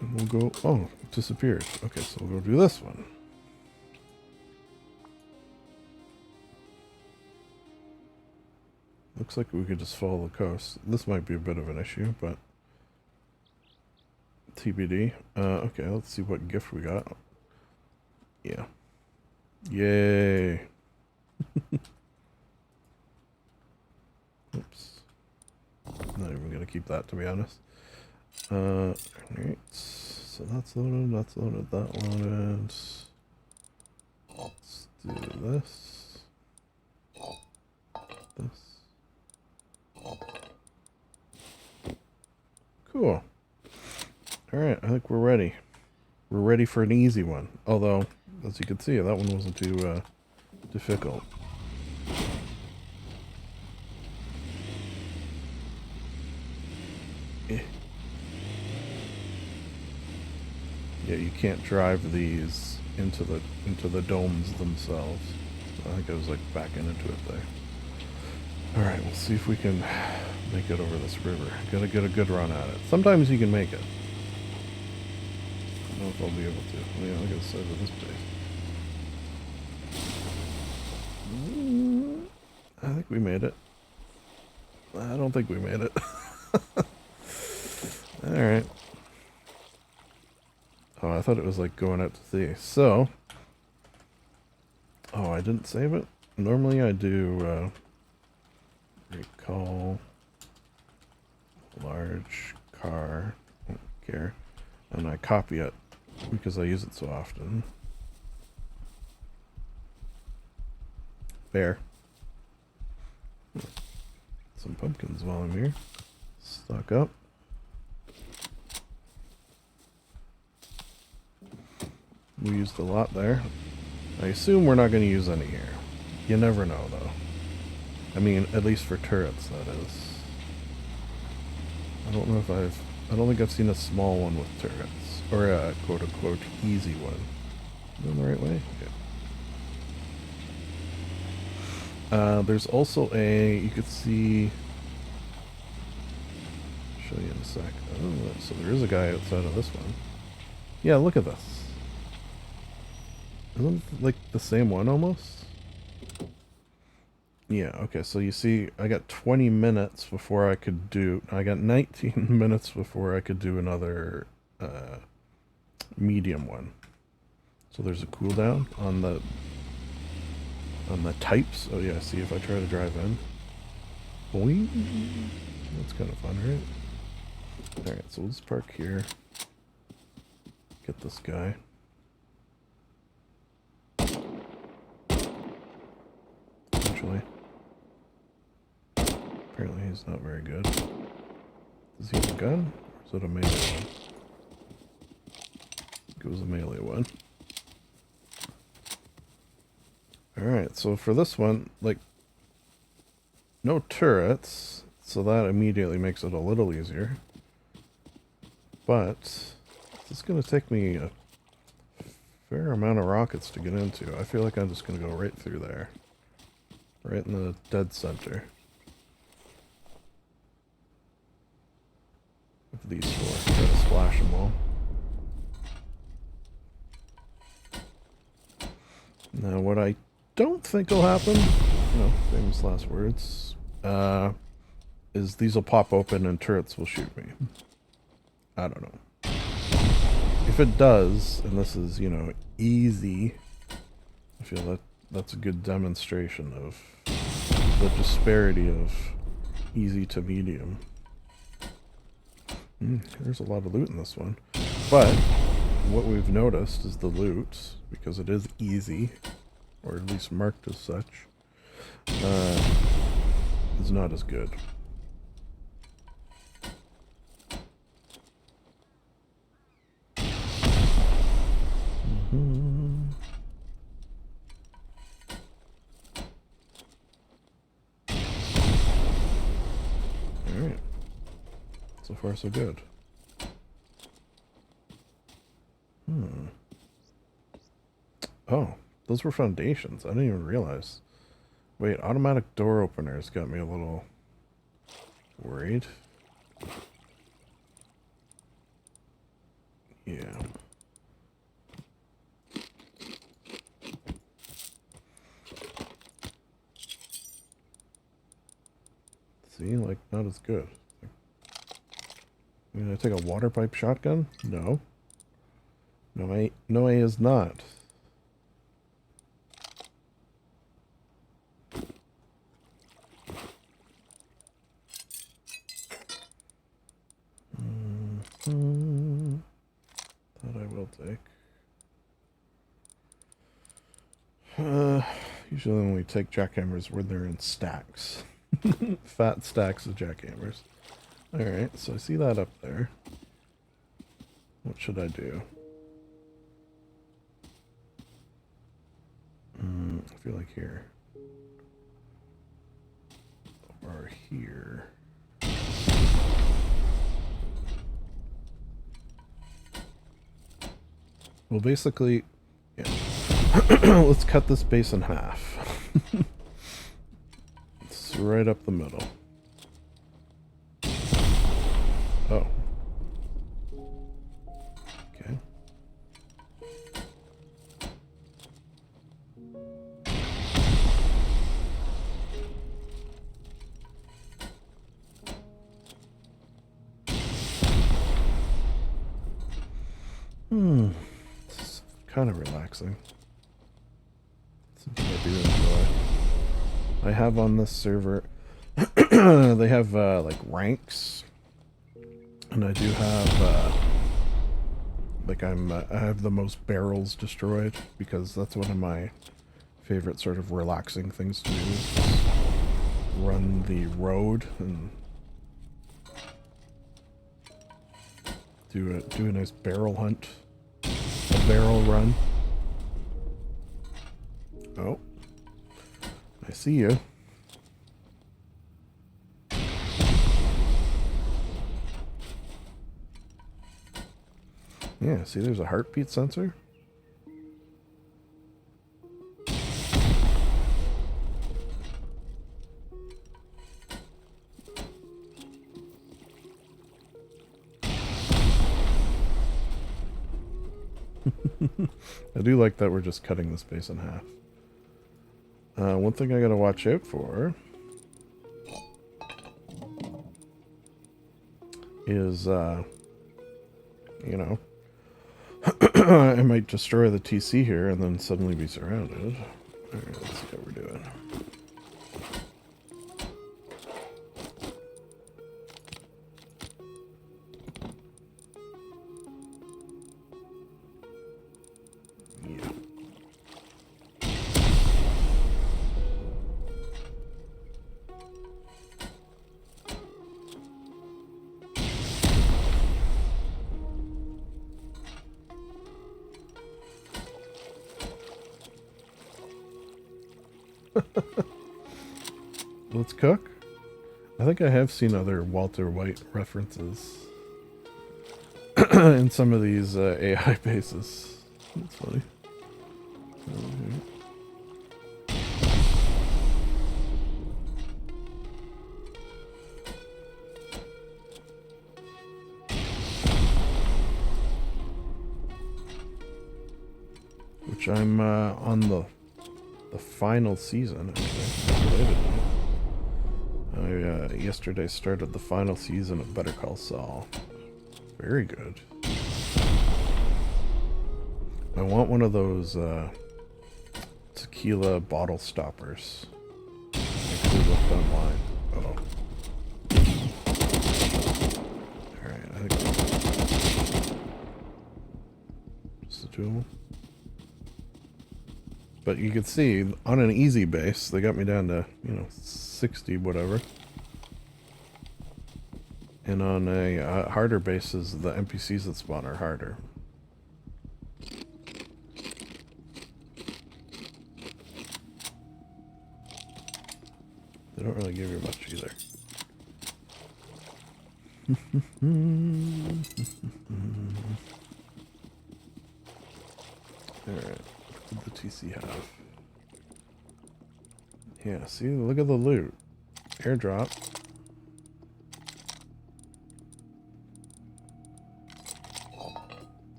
And we'll go, oh, it disappeared. Okay, so we'll go do this one. Looks like we could just follow the coast. This might be a bit of an issue, but TBD. Okay, let's see what gift we got. Yeah. Yay. Oops. Not even gonna keep that, to be honest. Alright. So that's loaded, that loaded. Let's do this. This. Cool. Alright, I think we're ready. We're ready for an easy one. Although, as you can see, that one wasn't too difficult. Yeah, you can't drive these into the domes themselves. So I think I was like backing into it there. Alright, we'll see if we can make it over this river. Gotta get a good run at it. Sometimes you can make it. I don't know if I'll be able to. Yeah, look at the size of this place. I think we made it. I don't think we made it. Alright. Oh, I thought it was like going out to sea. So. Oh, I didn't save it. Normally I do recall large car, I don't care, and I copy it because I use it so often. There. Some pumpkins while I'm here. Stock up. We used a lot there. I assume we're not going to use any here. You never know, though. I mean, at least for turrets, that is. I don't know if I don't think I've seen a small one with turrets. Or a quote-unquote easy one. Am I in the right way? Okay. There's also you could see... I'll show you in a sec. Oh, so there is a guy outside of this one. Yeah, look at this. Isn't it like the same one almost? Yeah, okay, so you see, I got 20 minutes before I could do... I got 19 minutes before I could do another medium one. So there's a cooldown on the types. Oh yeah, see if I try to drive in. Boing! That's kind of fun, right? Alright, so we'll just park here. Get this guy. Actually. Apparently he's not very good. Does he have a gun? Or is it a melee one? It was a melee one. Alright, so for this one, like, no turrets, so that immediately makes it a little easier. But it's going to take me a fair amount of rockets to get into. I feel like I'm just going to go right through there. Right in the dead center. Of these four. Try to splash them all. Now what I don't think will happen, famous last words, is these will pop open and turrets will shoot me. I don't know. If it does, and this is, easy, I feel that that's a good demonstration of the disparity of easy to medium. There's a lot of loot in this one. But what we've noticed is the loot, because it is easy, or at least marked as such, is not as good. Alright. So far, so good. Oh, those were foundations. I didn't even realize. Wait, automatic door openers got me a little worried. Yeah. See, like, not as good. I'm gonna take a water pipe shotgun? No. No, I is not. That I will take. Usually when we take jackhammers where they're in stacks. Fat stacks of jackhammers. Alright, so I see that up there. What should I do? I feel like here. Or here. Well, basically, yeah. Let's cut this base in half. It's right up the middle. Oh. Okay. It's kind of relaxing. Something I do enjoy. I have on this server, they have like ranks, and I do have I have the most barrels destroyed because that's one of my favorite sort of relaxing things to do. Is run the road and do a nice barrel hunt, a barrel run. Oh, I see you. Yeah, see, there's a heartbeat sensor. I do like that we're just cutting the space in half. One thing I gotta watch out for is, you know, I might destroy the TC here and then suddenly be surrounded. Alright, let's see how we're doing. Yeah. Let's cook. I think I have seen other Walter White references in some of these AI bases. That's funny. Okay. Which I'm on the final season. I yesterday started the final season of Better Call Saul. Very good. I want one of those tequila bottle stoppers. Actually looked online. Uh-oh. Alright, I think just the two of them. But you can see, on an easy base, they got me down to, 60 whatever. And on a harder bases, the NPCs that spawn are harder. They don't really give you much either. Alright, what did the TC have? Yeah, see, look at the loot. Airdrop.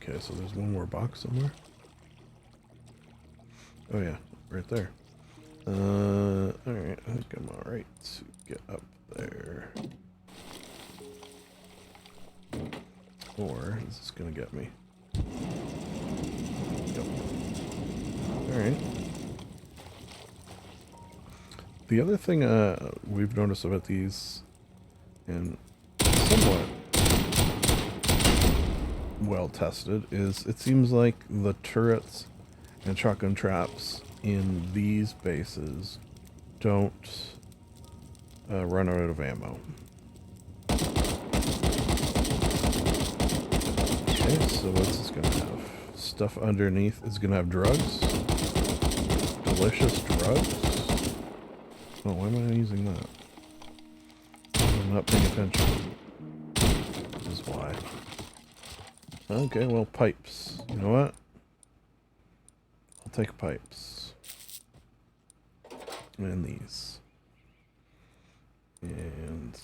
Okay, so there's one more box somewhere. Oh yeah, right there. Alright, I think I'm alright to get up there. Or is this gonna get me? Yep. Alright. The other thing we've noticed about these, and somewhat well tested, is it seems like the turrets and shotgun traps in these bases don't run out of ammo. Okay, so what's this gonna have? Stuff underneath is gonna have drugs. Delicious drugs. Oh, why am I using that? I'm not paying attention. This is why. Okay, well, pipes. You know what? I'll take pipes. And these. And...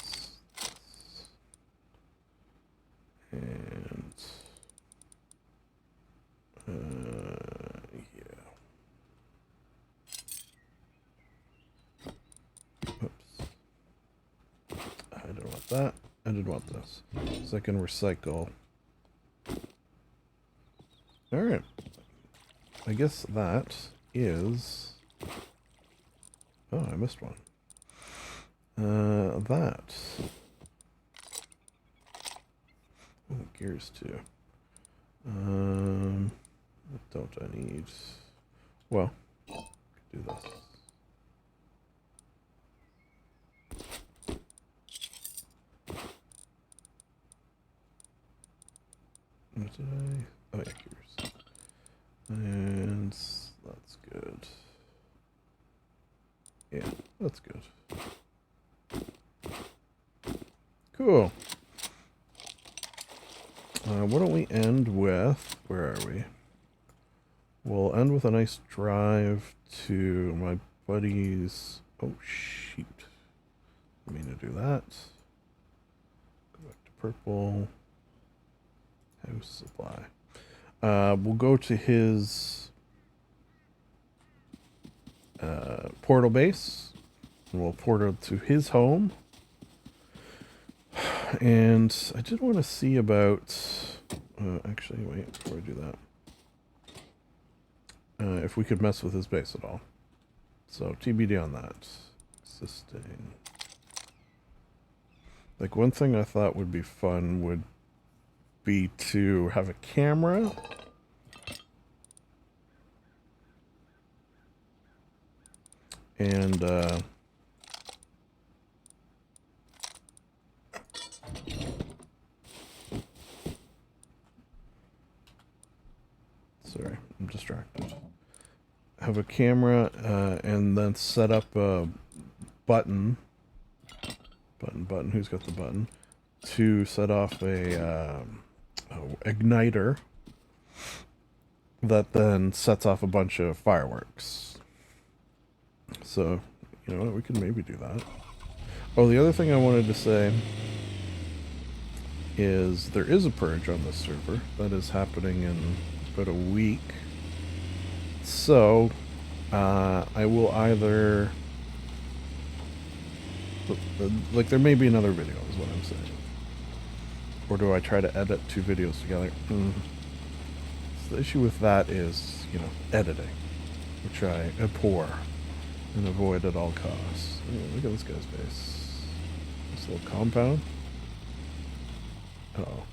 yeah. Oops. didn't want that. I did want this. So I can recycle. Alright. I guess that is... Oh, I missed one. That. Oh, gears too. What don't I need? Well, do this. What did I? Oh, yeah, gears. And that's good. Yeah, that's good. Cool. Why don't we end with... Where are we? We'll end with a nice drive to my buddy's... Oh, shoot. I mean to do that. Go back to purple. House supply. We'll go to his portal base. And we'll portal to his home. And I did want to see about... actually, wait, before I do that. If we could mess with his base at all. So, TBD on that. Existing. Like, one thing I thought would be fun would be to have a camera. And, sorry, I'm distracted. Have a camera, and then set up a button. Button, who's got the button? To set off a igniter that then sets off a bunch of fireworks. So, you know what, we can maybe do that. Oh, the other thing I wanted to say is there is a purge on this server that is happening in about a week. So, I will either... Like, there may be another video, is what I'm saying. Or do I try to edit two videos together? So the issue with that is, you know, editing, which I abhor and avoid at all costs. Oh, look at this guy's base. This little compound. Uh-oh.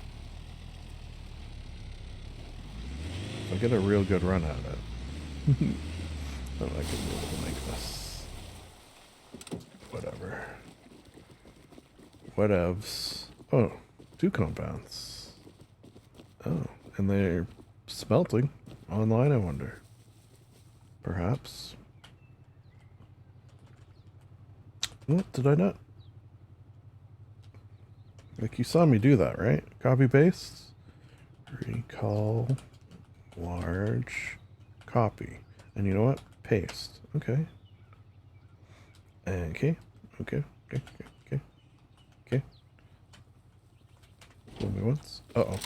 If I get a real good run at it, then I can be able to make this. Whatever. Whatevs. Oh, 2 compounds. Oh, and they're smelting online, I wonder. Perhaps. What? Did I not? Like, you saw me do that, right? Copy paste. Recall. Large. Copy. And you know what? Paste. Okay. Okay. Okay. Okay. Okay. Okay. Fool me once. Uh-oh.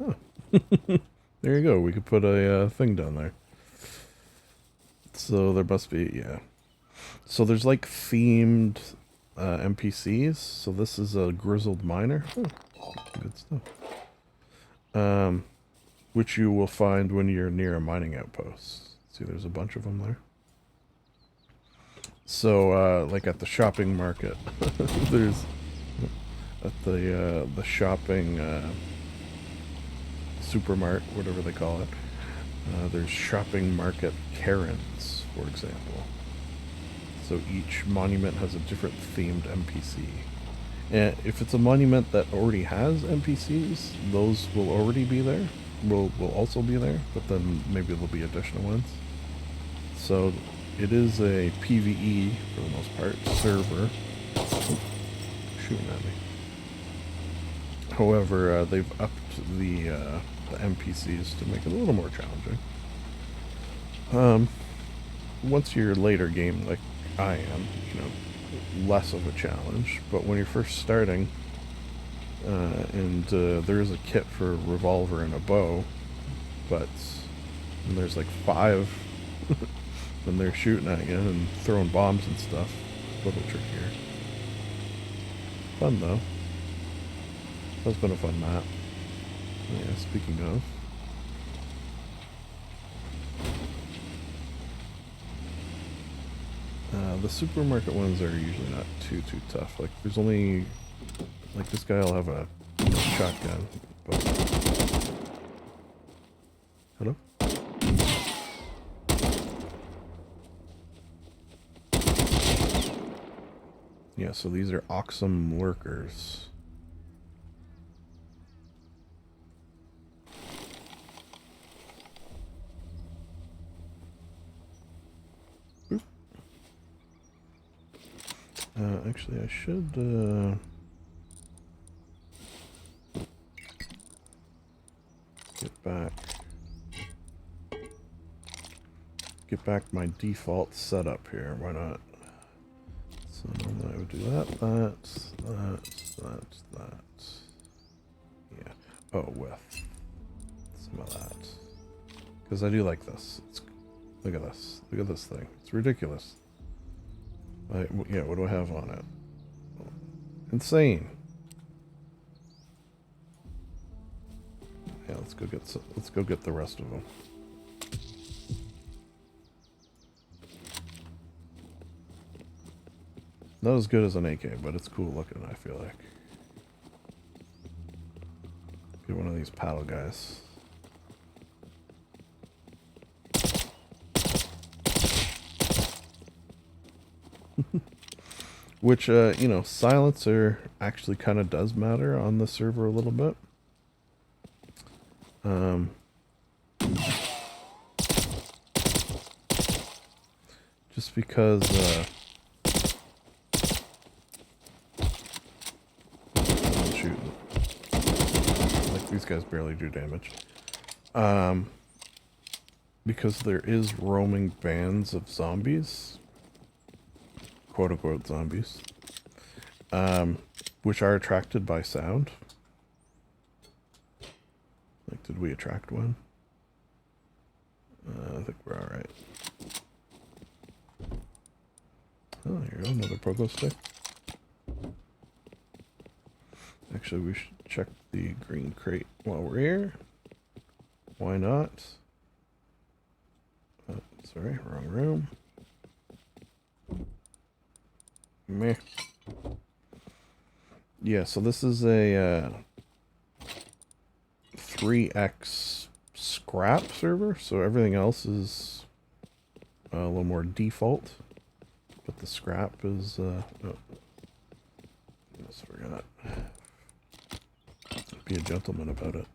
Oh. There you go. We could put a thing down there. So there must be, yeah. So there's like themed NPCs. So this is a grizzled miner. Oh, good stuff. Which you will find when you're near a mining outpost. See, there's a bunch of them there. So, like at the shopping market, there's at the shopping supermart, whatever they call it. There's shopping market Karens, for example. So each monument has a different themed NPC. And if it's a monument that already has NPCs, those will already be there. Will also be there, but then maybe there'll be additional ones. So it is a PvE, for the most part, server. Oh, shooting at me. However, they've upped the NPCs to make it a little more challenging. Once you're later game, like I am, you know, less of a challenge. But when you're first starting, and there is a kit for a revolver and a bow, but And there's like 5 and they're shooting at you and throwing bombs and stuff. A little trickier. Fun though. That's been a fun map. Yeah, speaking of. The supermarket ones are usually not too tough. Like, there's only... Like, this guy will have a shotgun, but... Hello? Yeah, so these are Oxum lurkers. Actually, I should, get back my default setup here. Why not? So I would do that. Yeah. Oh, with some of that. Because I do like this. Look at this. Look at this thing. It's ridiculous. Yeah, what do I have on it? Insane. Yeah, let's go get the rest of them. Not as good as an AK, but it's cool looking, I feel like. Get one of these paddle guys. Which, you know, silencer actually kind of does matter on the server a little bit. Just because, I'm shooting. Like, these guys barely do damage. Because there is roaming bands of zombies. Quote-unquote zombies. Which are attracted by sound. Like, did we attract one? I think we're alright. Oh, here you go, another pogo stick. Actually, we should check the green crate while we're here. Why not? Sorry, wrong room. Meh. Yeah, so this is a 3x scrap server, so everything else is a little more default. But the scrap is, oh, almost forgot. Be a gentleman about it.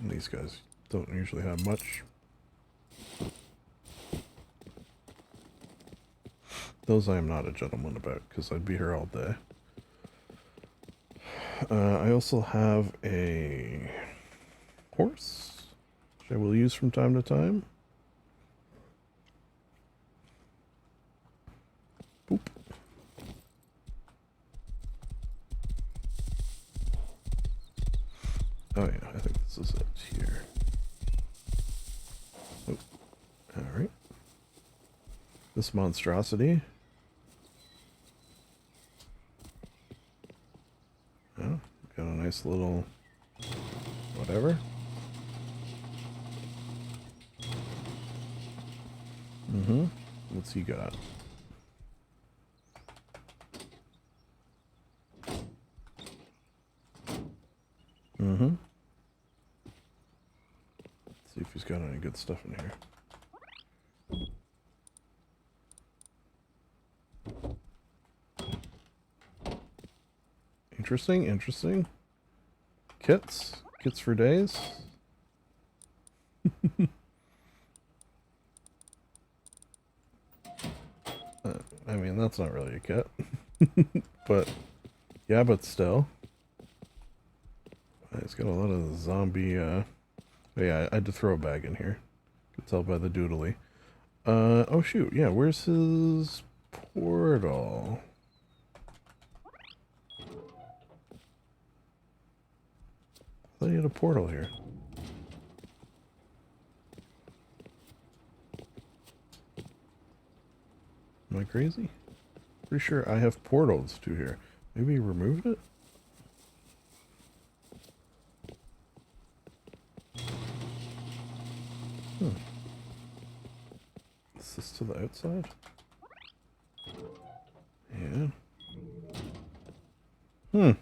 And these guys don't usually have much. Those I am not a gentleman about, because I'd be here all day. I also have a horse, which I will use from time to time. Boop. Oh yeah, I think this is it here. Oh, alright. This monstrosity. Oh, got a nice little whatever. What's he got? Let's see if he's got any good stuff in here. Interesting, interesting. Kits for days. I mean, that's not really a kit. But, yeah, but still. It's got a lot of zombie, oh yeah, I had to throw a bag in here. Could tell by the doodly. Oh shoot, yeah, where's his portal. I thought you had a portal here. Am I crazy? Pretty sure I have portals to here. Maybe you removed it? Hmm. Is this to the outside? Yeah.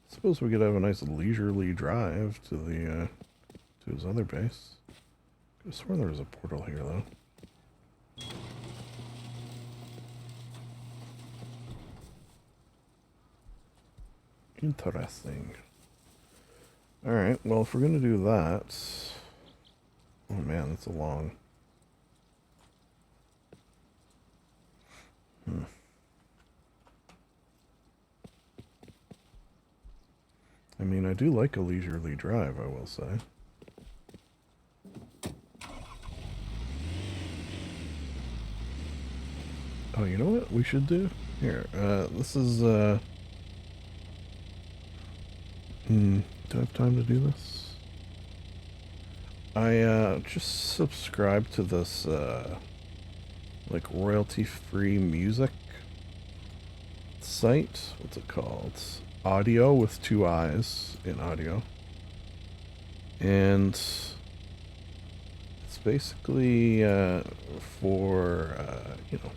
Suppose we could have a nice leisurely drive to the to his other base. I could have sworn there was a portal here though. Interesting. Alright, well if we're gonna do that... Oh man, that's a long... I mean, I do like a leisurely drive, I will say. Oh, you know what we should do? Here, this is, do I have time to do this? I, just subscribed to this, like, royalty-free music site. What's it called? Audio with 2 eyes in audio. And it's basically, for, you know,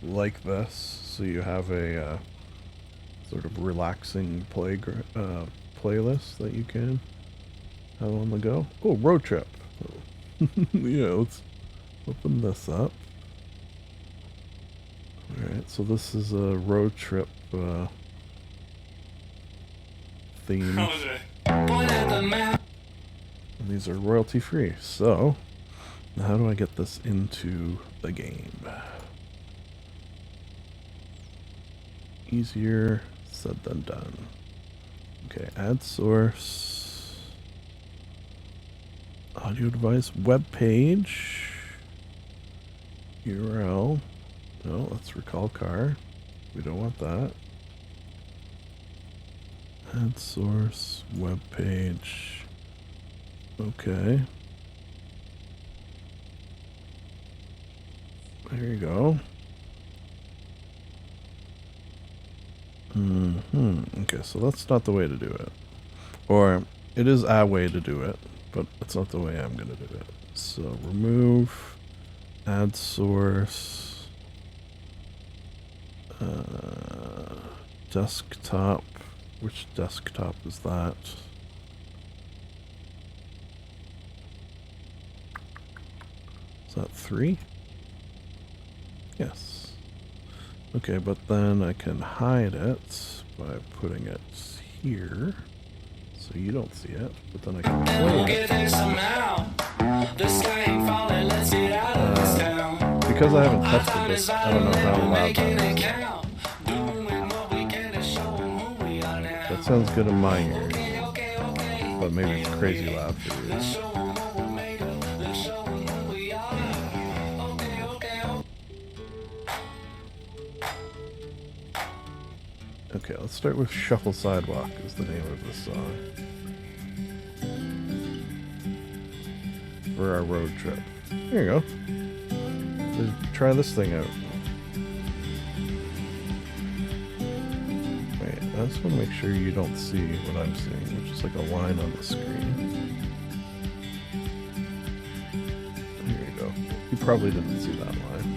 like this, so you have a sort of relaxing playlist that you can have on the go. Oh, road trip. Yeah, let's open this up. Alright, so this is a road trip theme. And these are royalty free. So, how do I get this into the game? Easier said than done. Okay, add source. Audio device, web page. URL. No, let's recall car. We don't want that. Add source, web page. Okay. There you go. Okay, so that's not the way to do it. Or, it is a way to do it, but it's not the way I'm gonna do it. So, remove, add source, desktop. Which desktop is that? Is that 3? Yes. Okay, but then I can hide it by putting it here, so you don't see it, but then I can play it. Because I haven't tested this, I don't know how loud that is. That sounds good in my ears, but maybe it's crazy loud for you. Okay, let's start with Shuffle Sidewalk is the name of this song. For our road trip. There you go. Let's try this thing out. Wait, I just want to make sure you don't see what I'm seeing, which is like a line on the screen. There you go. You probably didn't see that line.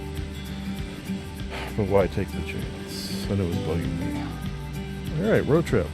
But why take the chance? And it was bugging me. Alright, road trip.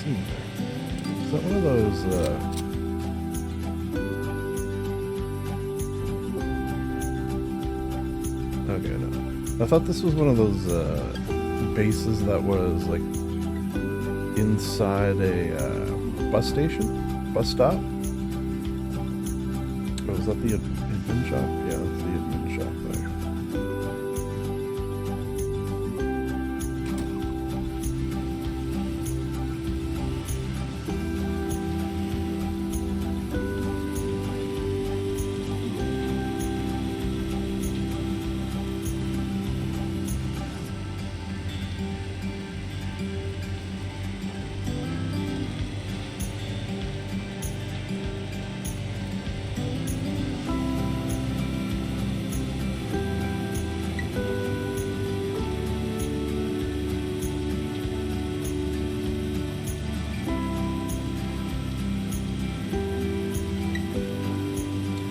scene there? Is that one of those, okay, no. I thought this was one of those, bases that was, like, inside a, bus station? Bus stop? Oh, is that the admin shop? Yeah, that's the admin shop there.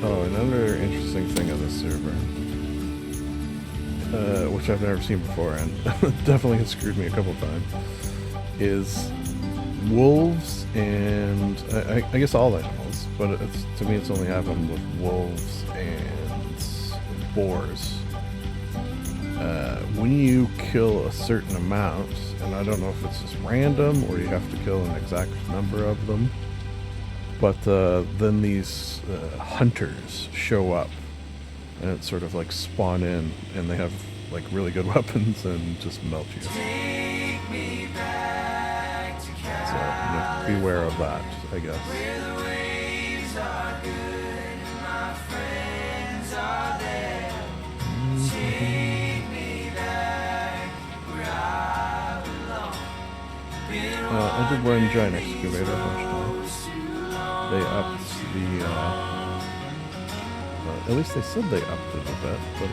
Oh, another interesting thing on this server, which I've never seen before and definitely has screwed me a couple times, is wolves and I guess all animals, but to me it's only happened with wolves and boars. When you kill a certain amount, and I don't know if it's just random or you have to kill an exact number of them, but then these hunters show up, and it's sort of like spawn in, and they have like really good weapons and just melt you. So beware of that, I guess. I did run Giant Excavator a bunch of times. They upped the, at least they said they upped it a bit, but I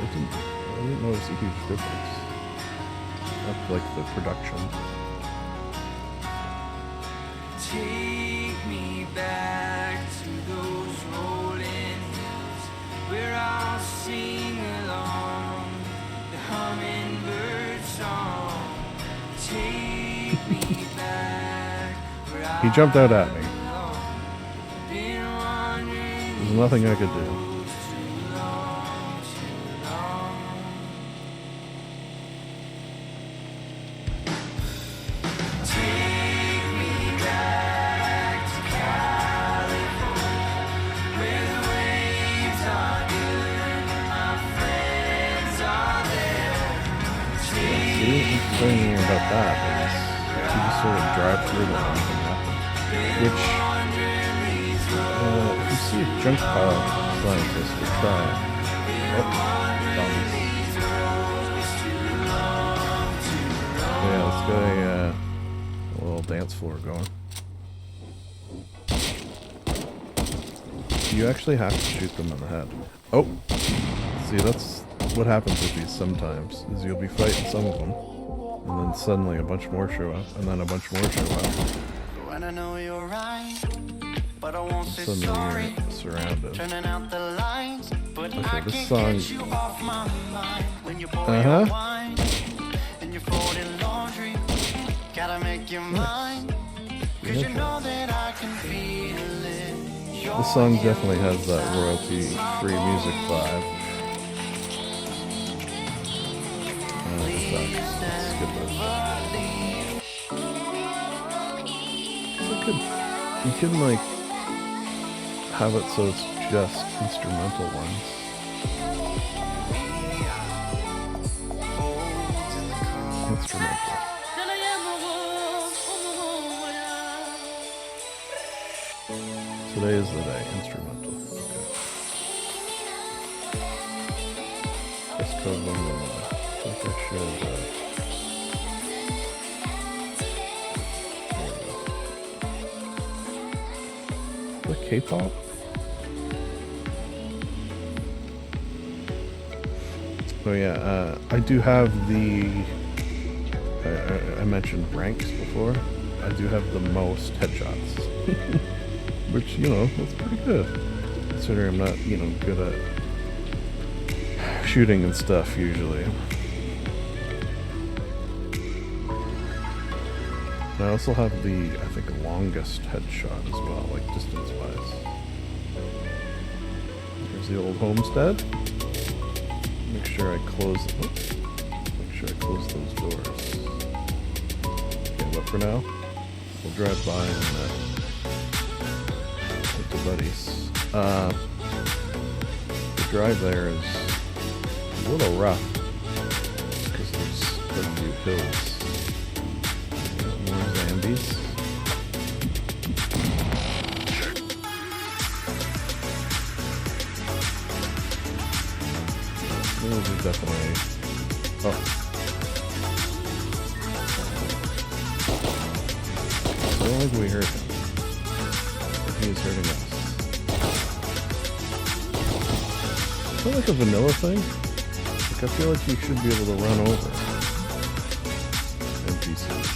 didn't notice a huge difference. Up like the production. Take me back to those rolling hills where I'll sing along the hummingbird song. Take me back where He jumped out at me. There's nothing I could do. Thinking about that is you just sort of drive through them and nothing happens. Which, if you see a junk pile scientist, we'll try it. Oh, zombies. Yeah, let's get a little dance floor going. You actually have to shoot them in the head. Oh! See, that's what happens with these sometimes, is you'll be fighting some of them, and then suddenly a bunch more show up, and then a bunch more show up. When I know you're right, but I won't say Suddenly sorry. you're surrounded. Turning out the lights, but Okay, I this can't song- get you off my mind. When you pour your wine and you're folding laundry, gotta make your mind, 'cause you know that I can feel it. This song definitely has that royalty-free music vibe. Let's skip it. You can like have it so it's just instrumental ones. Instrumental. Today is the day. Instrumental. Okay. Just code one more. I think I should. The K-pop? Oh yeah, I do have the. I mentioned ranks before. I do have the most headshots, which that's pretty good, considering I'm not good at shooting and stuff usually. And I also have the, I think, longest headshot as well, like distance-wise. Here's the old homestead. Make sure I close. Oops. Make sure I close those doors. Okay, but for now, we'll drive by and with the buddies. The drive there is a little rough because there's quite a few hills. More zombies. Those are definitely. Oh. I don't think we hurt him. But he is hurting us. Is that like a vanilla thing? Like, I feel like you should be able to run over NPCs.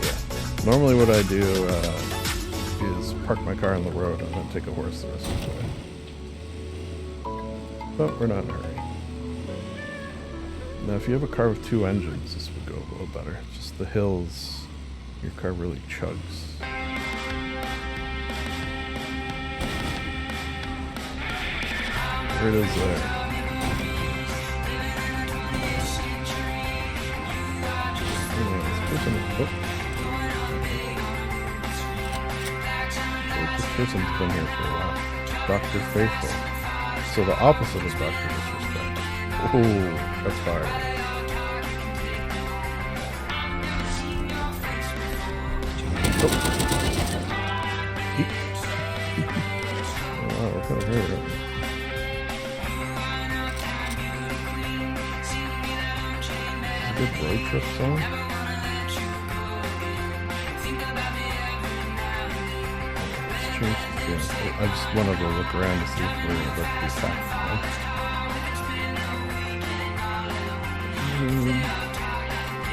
Yeah. Normally what I do is park my car on the road and then take a horse the rest of the way. But we're not in a hurry. Now if you have a car with two engines, this would go a little better. Just the hills, your car really chugs. There it is there. This person's been here for a while. Dr. Faithful. So the opposite of Dr. Disrespect. Oh, that's hard. Oh. Wow, what kind of hurt it? Good road trip song. Let's change the thing. I just wanted to look around to see if we're about to be attacked.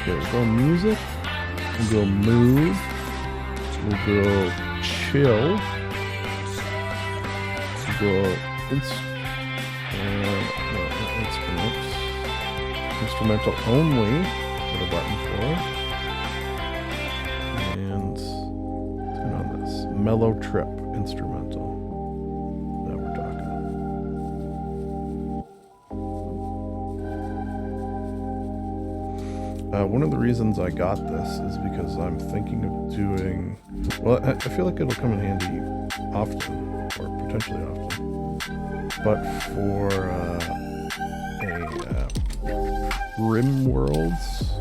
Okay, we'll go music. We'll go mood. We'll go chill. We'll go instruments. Instrumental only, put a button for. And turn on this. Mellow Trip instrumental. Now we're talking. One of the reasons I got this is because I'm thinking of doing. Well, I feel like it'll come in handy often, or potentially often. But for Rim Worlds,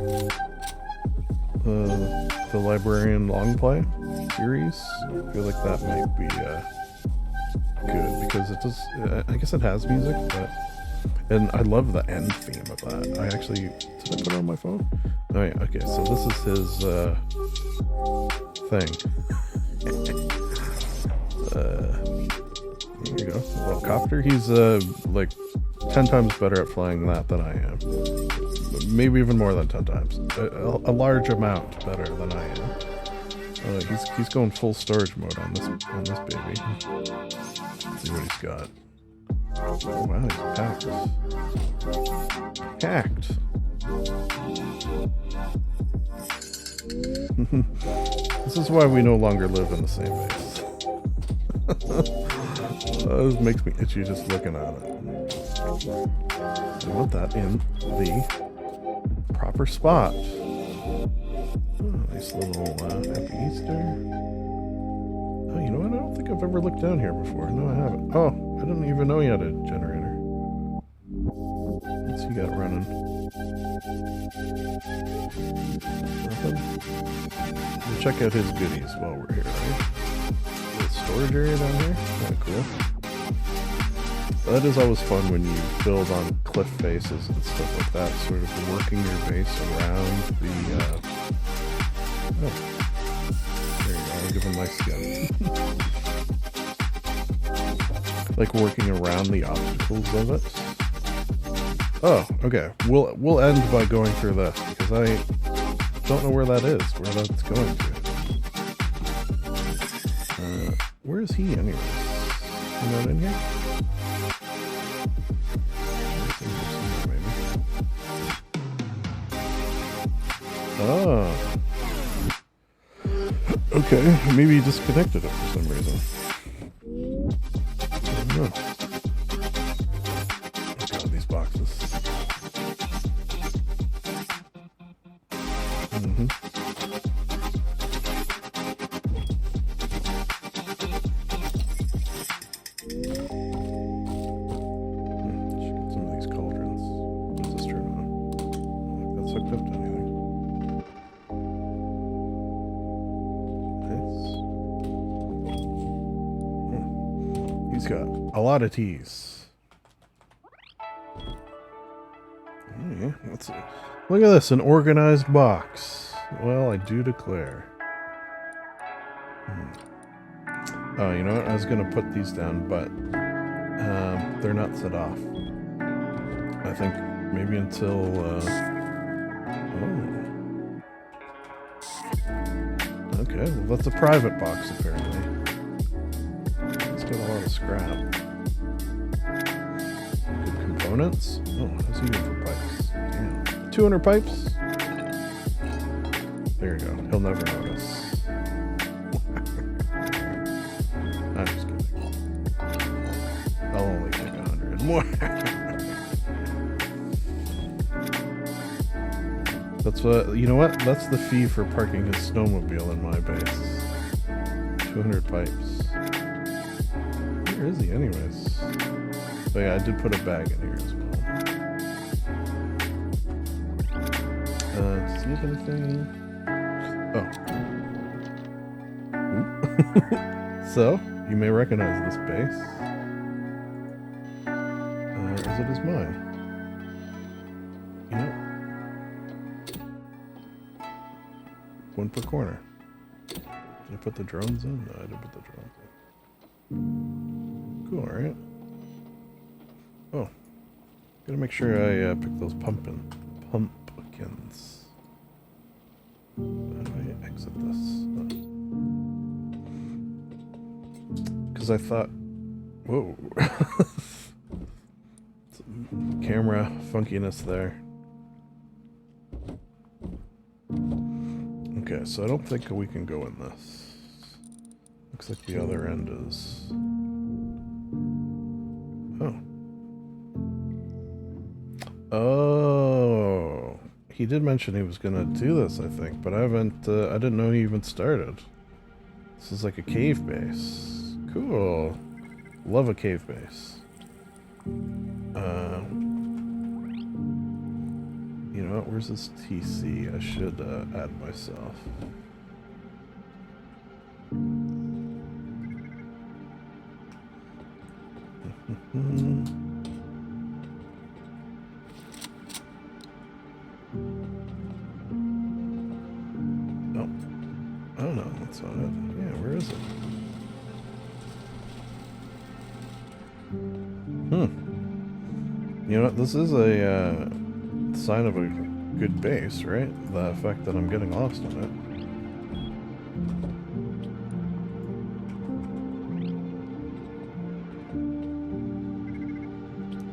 the Librarian long play series. I feel like that might be good because it does. I guess it has music, but and I love the end theme of that. I actually did I put it on my phone? Oh yeah. Okay, so this is his thing. Here you go, little copter. He's like 10 times better at flying that than I am. Maybe even more than 10 times. A large amount better than I am. He's going full storage mode on this baby. Let's see what he's got. Oh wow, he's packed. Hacked. This is why we no longer live in the same base. It makes me itchy just looking at it. I want that in the proper spot. Oh, nice little Happy Easter. Oh, you know what? I don't think I've ever looked down here before. No, I haven't. Oh, I didn't even know you had a generator. What's he got running? Nothing? We'll check out his goodies while we're here, right? The storage area down here? Kind of cool. That is always fun when you build on cliff faces and stuff like that, sort of working your base around the, oh. There you go, I'll give him my skin. Like working around the obstacles of it. Oh, okay. We'll end by going through this, because I don't know where that is, where that's going to. Where is he anyways? Is he not in here? Oh. Okay, maybe he disconnected it for some reason. I don't know. Oh god, these boxes. Mm-hmm. Should get some of these cauldrons. What's this turn on? I don't think that's hooked up to anything. Nice. He's got a lot of teas. Yeah, let's see. Look at this, an organized box. Well, I do declare. Oh, you know what? I was gonna put these down, but they're not set off. I think maybe until. Oh. Okay, well that's a private box apparently. It's got a lot of scrap. Good components. Oh, how's he doing for pipes? Damn. 200 pipes? There you go. He'll never notice. I'm just kidding. I'll only take 100 more. That's what, you know what? That's the fee for parking his snowmobile in my base. 200 pipes. Where is he anyways? Oh yeah, I did put a bag in here as well. Does he have anything? Oh. So, you may recognize this base. As it is mine. Yeah. One per corner. Did I put the drones in? No, I didn't put the drones in. Cool, alright. Oh. Gotta make sure I pick those pumpkins. How do I exit this? Because I thought... Whoa. Camera funkiness there. Okay, so I don't think we can go in this. Looks like the other end is... Oh. Oh. He did mention he was gonna do this, I think, but I haven't, I didn't know he even started. This is like a cave base. Cool. Love a cave base. You know what? Where's this TC? I should add myself. Oh. Oh no, that's not it. Yeah, where is it? You know what? This is a sign of a good base, right? The fact that I'm getting lost on it.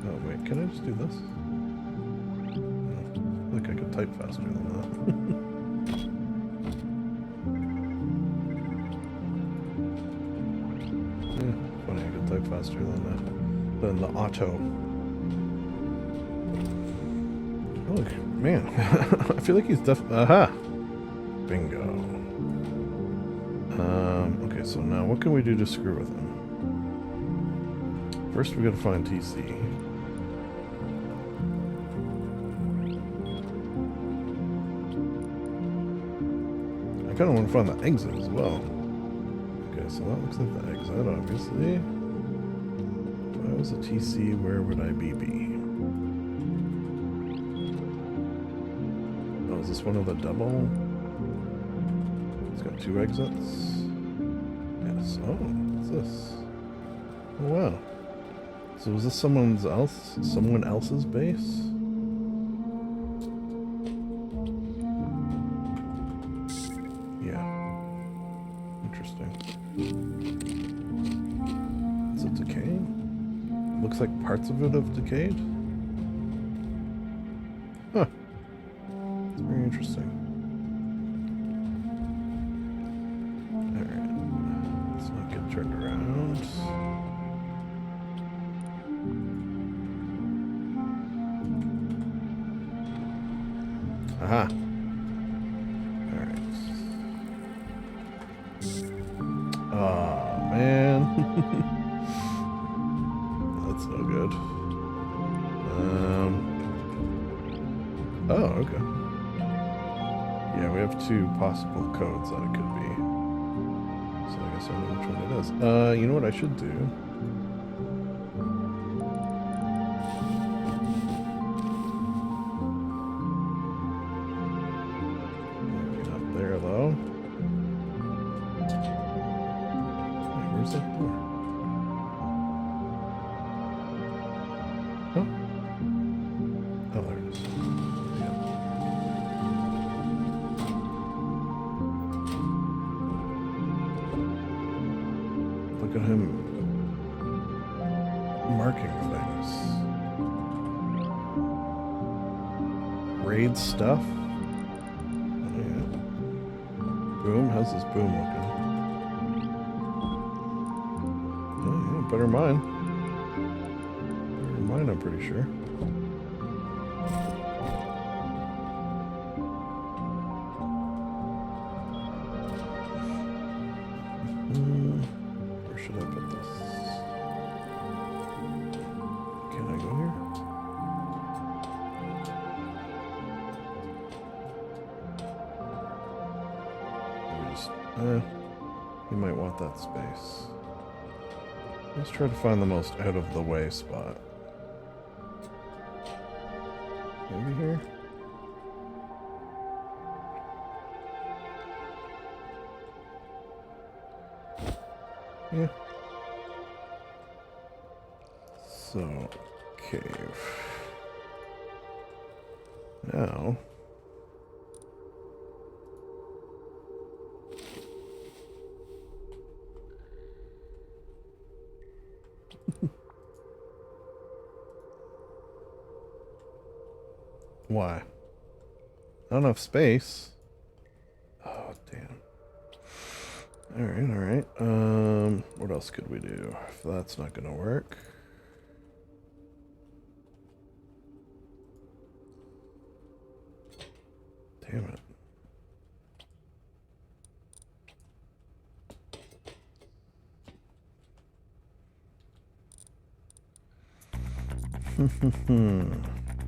Oh wait, can I just do this? I think I could type faster than that. Yeah, funny, I could type faster than the auto. Oh, man. I feel like he's aha! Bingo. Okay, so now what can we do to screw with him? First we gotta find TC. I kinda wanna find the exit as well. Okay, so that looks like the exit, obviously. If I was a TC, where would I be? Is this one of the double? It's got 2 exits. Yes. Oh, what's this? Oh wow. So is this someone else's base? Yeah. Interesting. Is it decaying? Looks like parts of it have decayed. Huh. Very interesting. Turn around. Aha. Alright. Oh, man. That's no good. Oh, okay. Yeah, we have two possible codes that it could be. So I guess I know which one it is. You know what I should do? Maybe not there, though. Wait, where's that door? Oh. Oh, there it is. Yeah. Look at him marking things. Raid stuff? Oh, yeah. Boom? How's this boom looking? Oh, yeah, better mine. Better mine, I'm pretty sure. Where should I put this? Can I go here? You might want that space. Let's try to find the most out of the way spot. Maybe here? Yeah. So, cave. Now. Why? Not enough space. Oh, damn. Alright. What else could we do? If that's not gonna work. Damn it.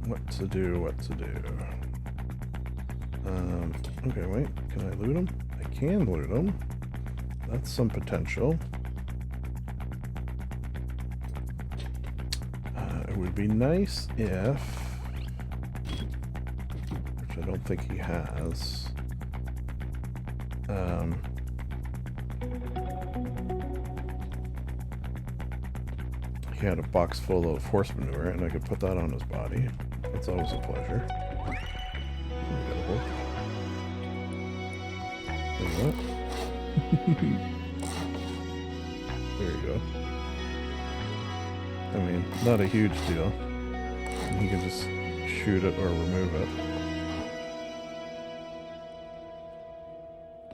What to do? Okay, wait. Can I loot them? I can loot them. That's some potential. It would be nice if... which I don't think he has. He had a box full of horse manure, and I could put that on his body. That's always a pleasure. There you go. I mean, not a huge deal. You can just shoot it or remove it.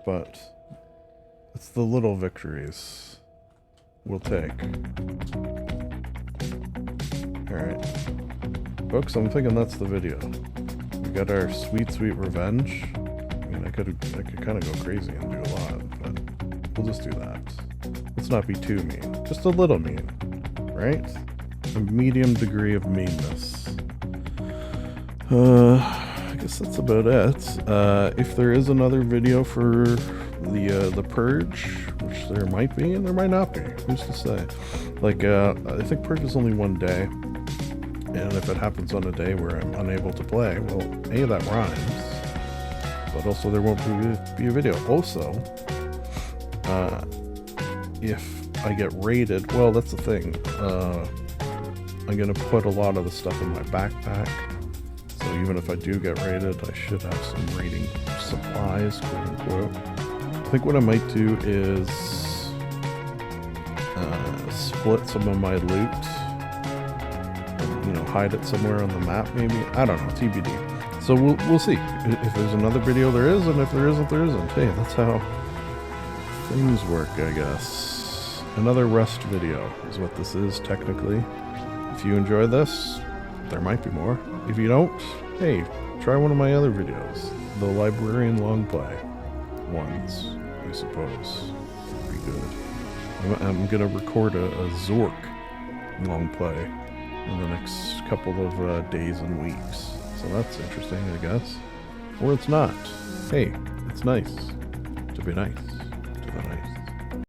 But it's the little victories we'll take. Alright. Folks, I'm thinking that's the video. We got our sweet, sweet revenge. I mean, I could kind of go crazy and do a lot, but we'll just do that. Let's not be too mean. Just a little mean, right? A medium degree of meanness. I guess that's about it. If there is another video for the Purge, which there might be and there might not be, who's to say? Like, I think Purge is only one day, and if it happens on a day where I'm unable to play, well, A, that rhymes, but also there won't be a video. Also, if I get raided, well, that's the thing. I'm gonna put a lot of the stuff in my backpack, so even if I do get raided, I should have some raiding supplies, quote unquote. I think what I might do is split some of my loot, and, you know, hide it somewhere on the map, maybe. I don't know, TBD. So we'll see. If there's another video, there is, and if there isn't, there isn't. Hey, that's how things work, I guess. another Rust video is what this is, technically. If you enjoy this, there might be more. If you don't, hey, try one of my other videos. The Librarian Long Play ones, I suppose. Would be good. I'm gonna record a Zork long play in the next couple of days and weeks. So that's interesting, I guess. Or it's not. Hey, it's nice to be nice to the nice.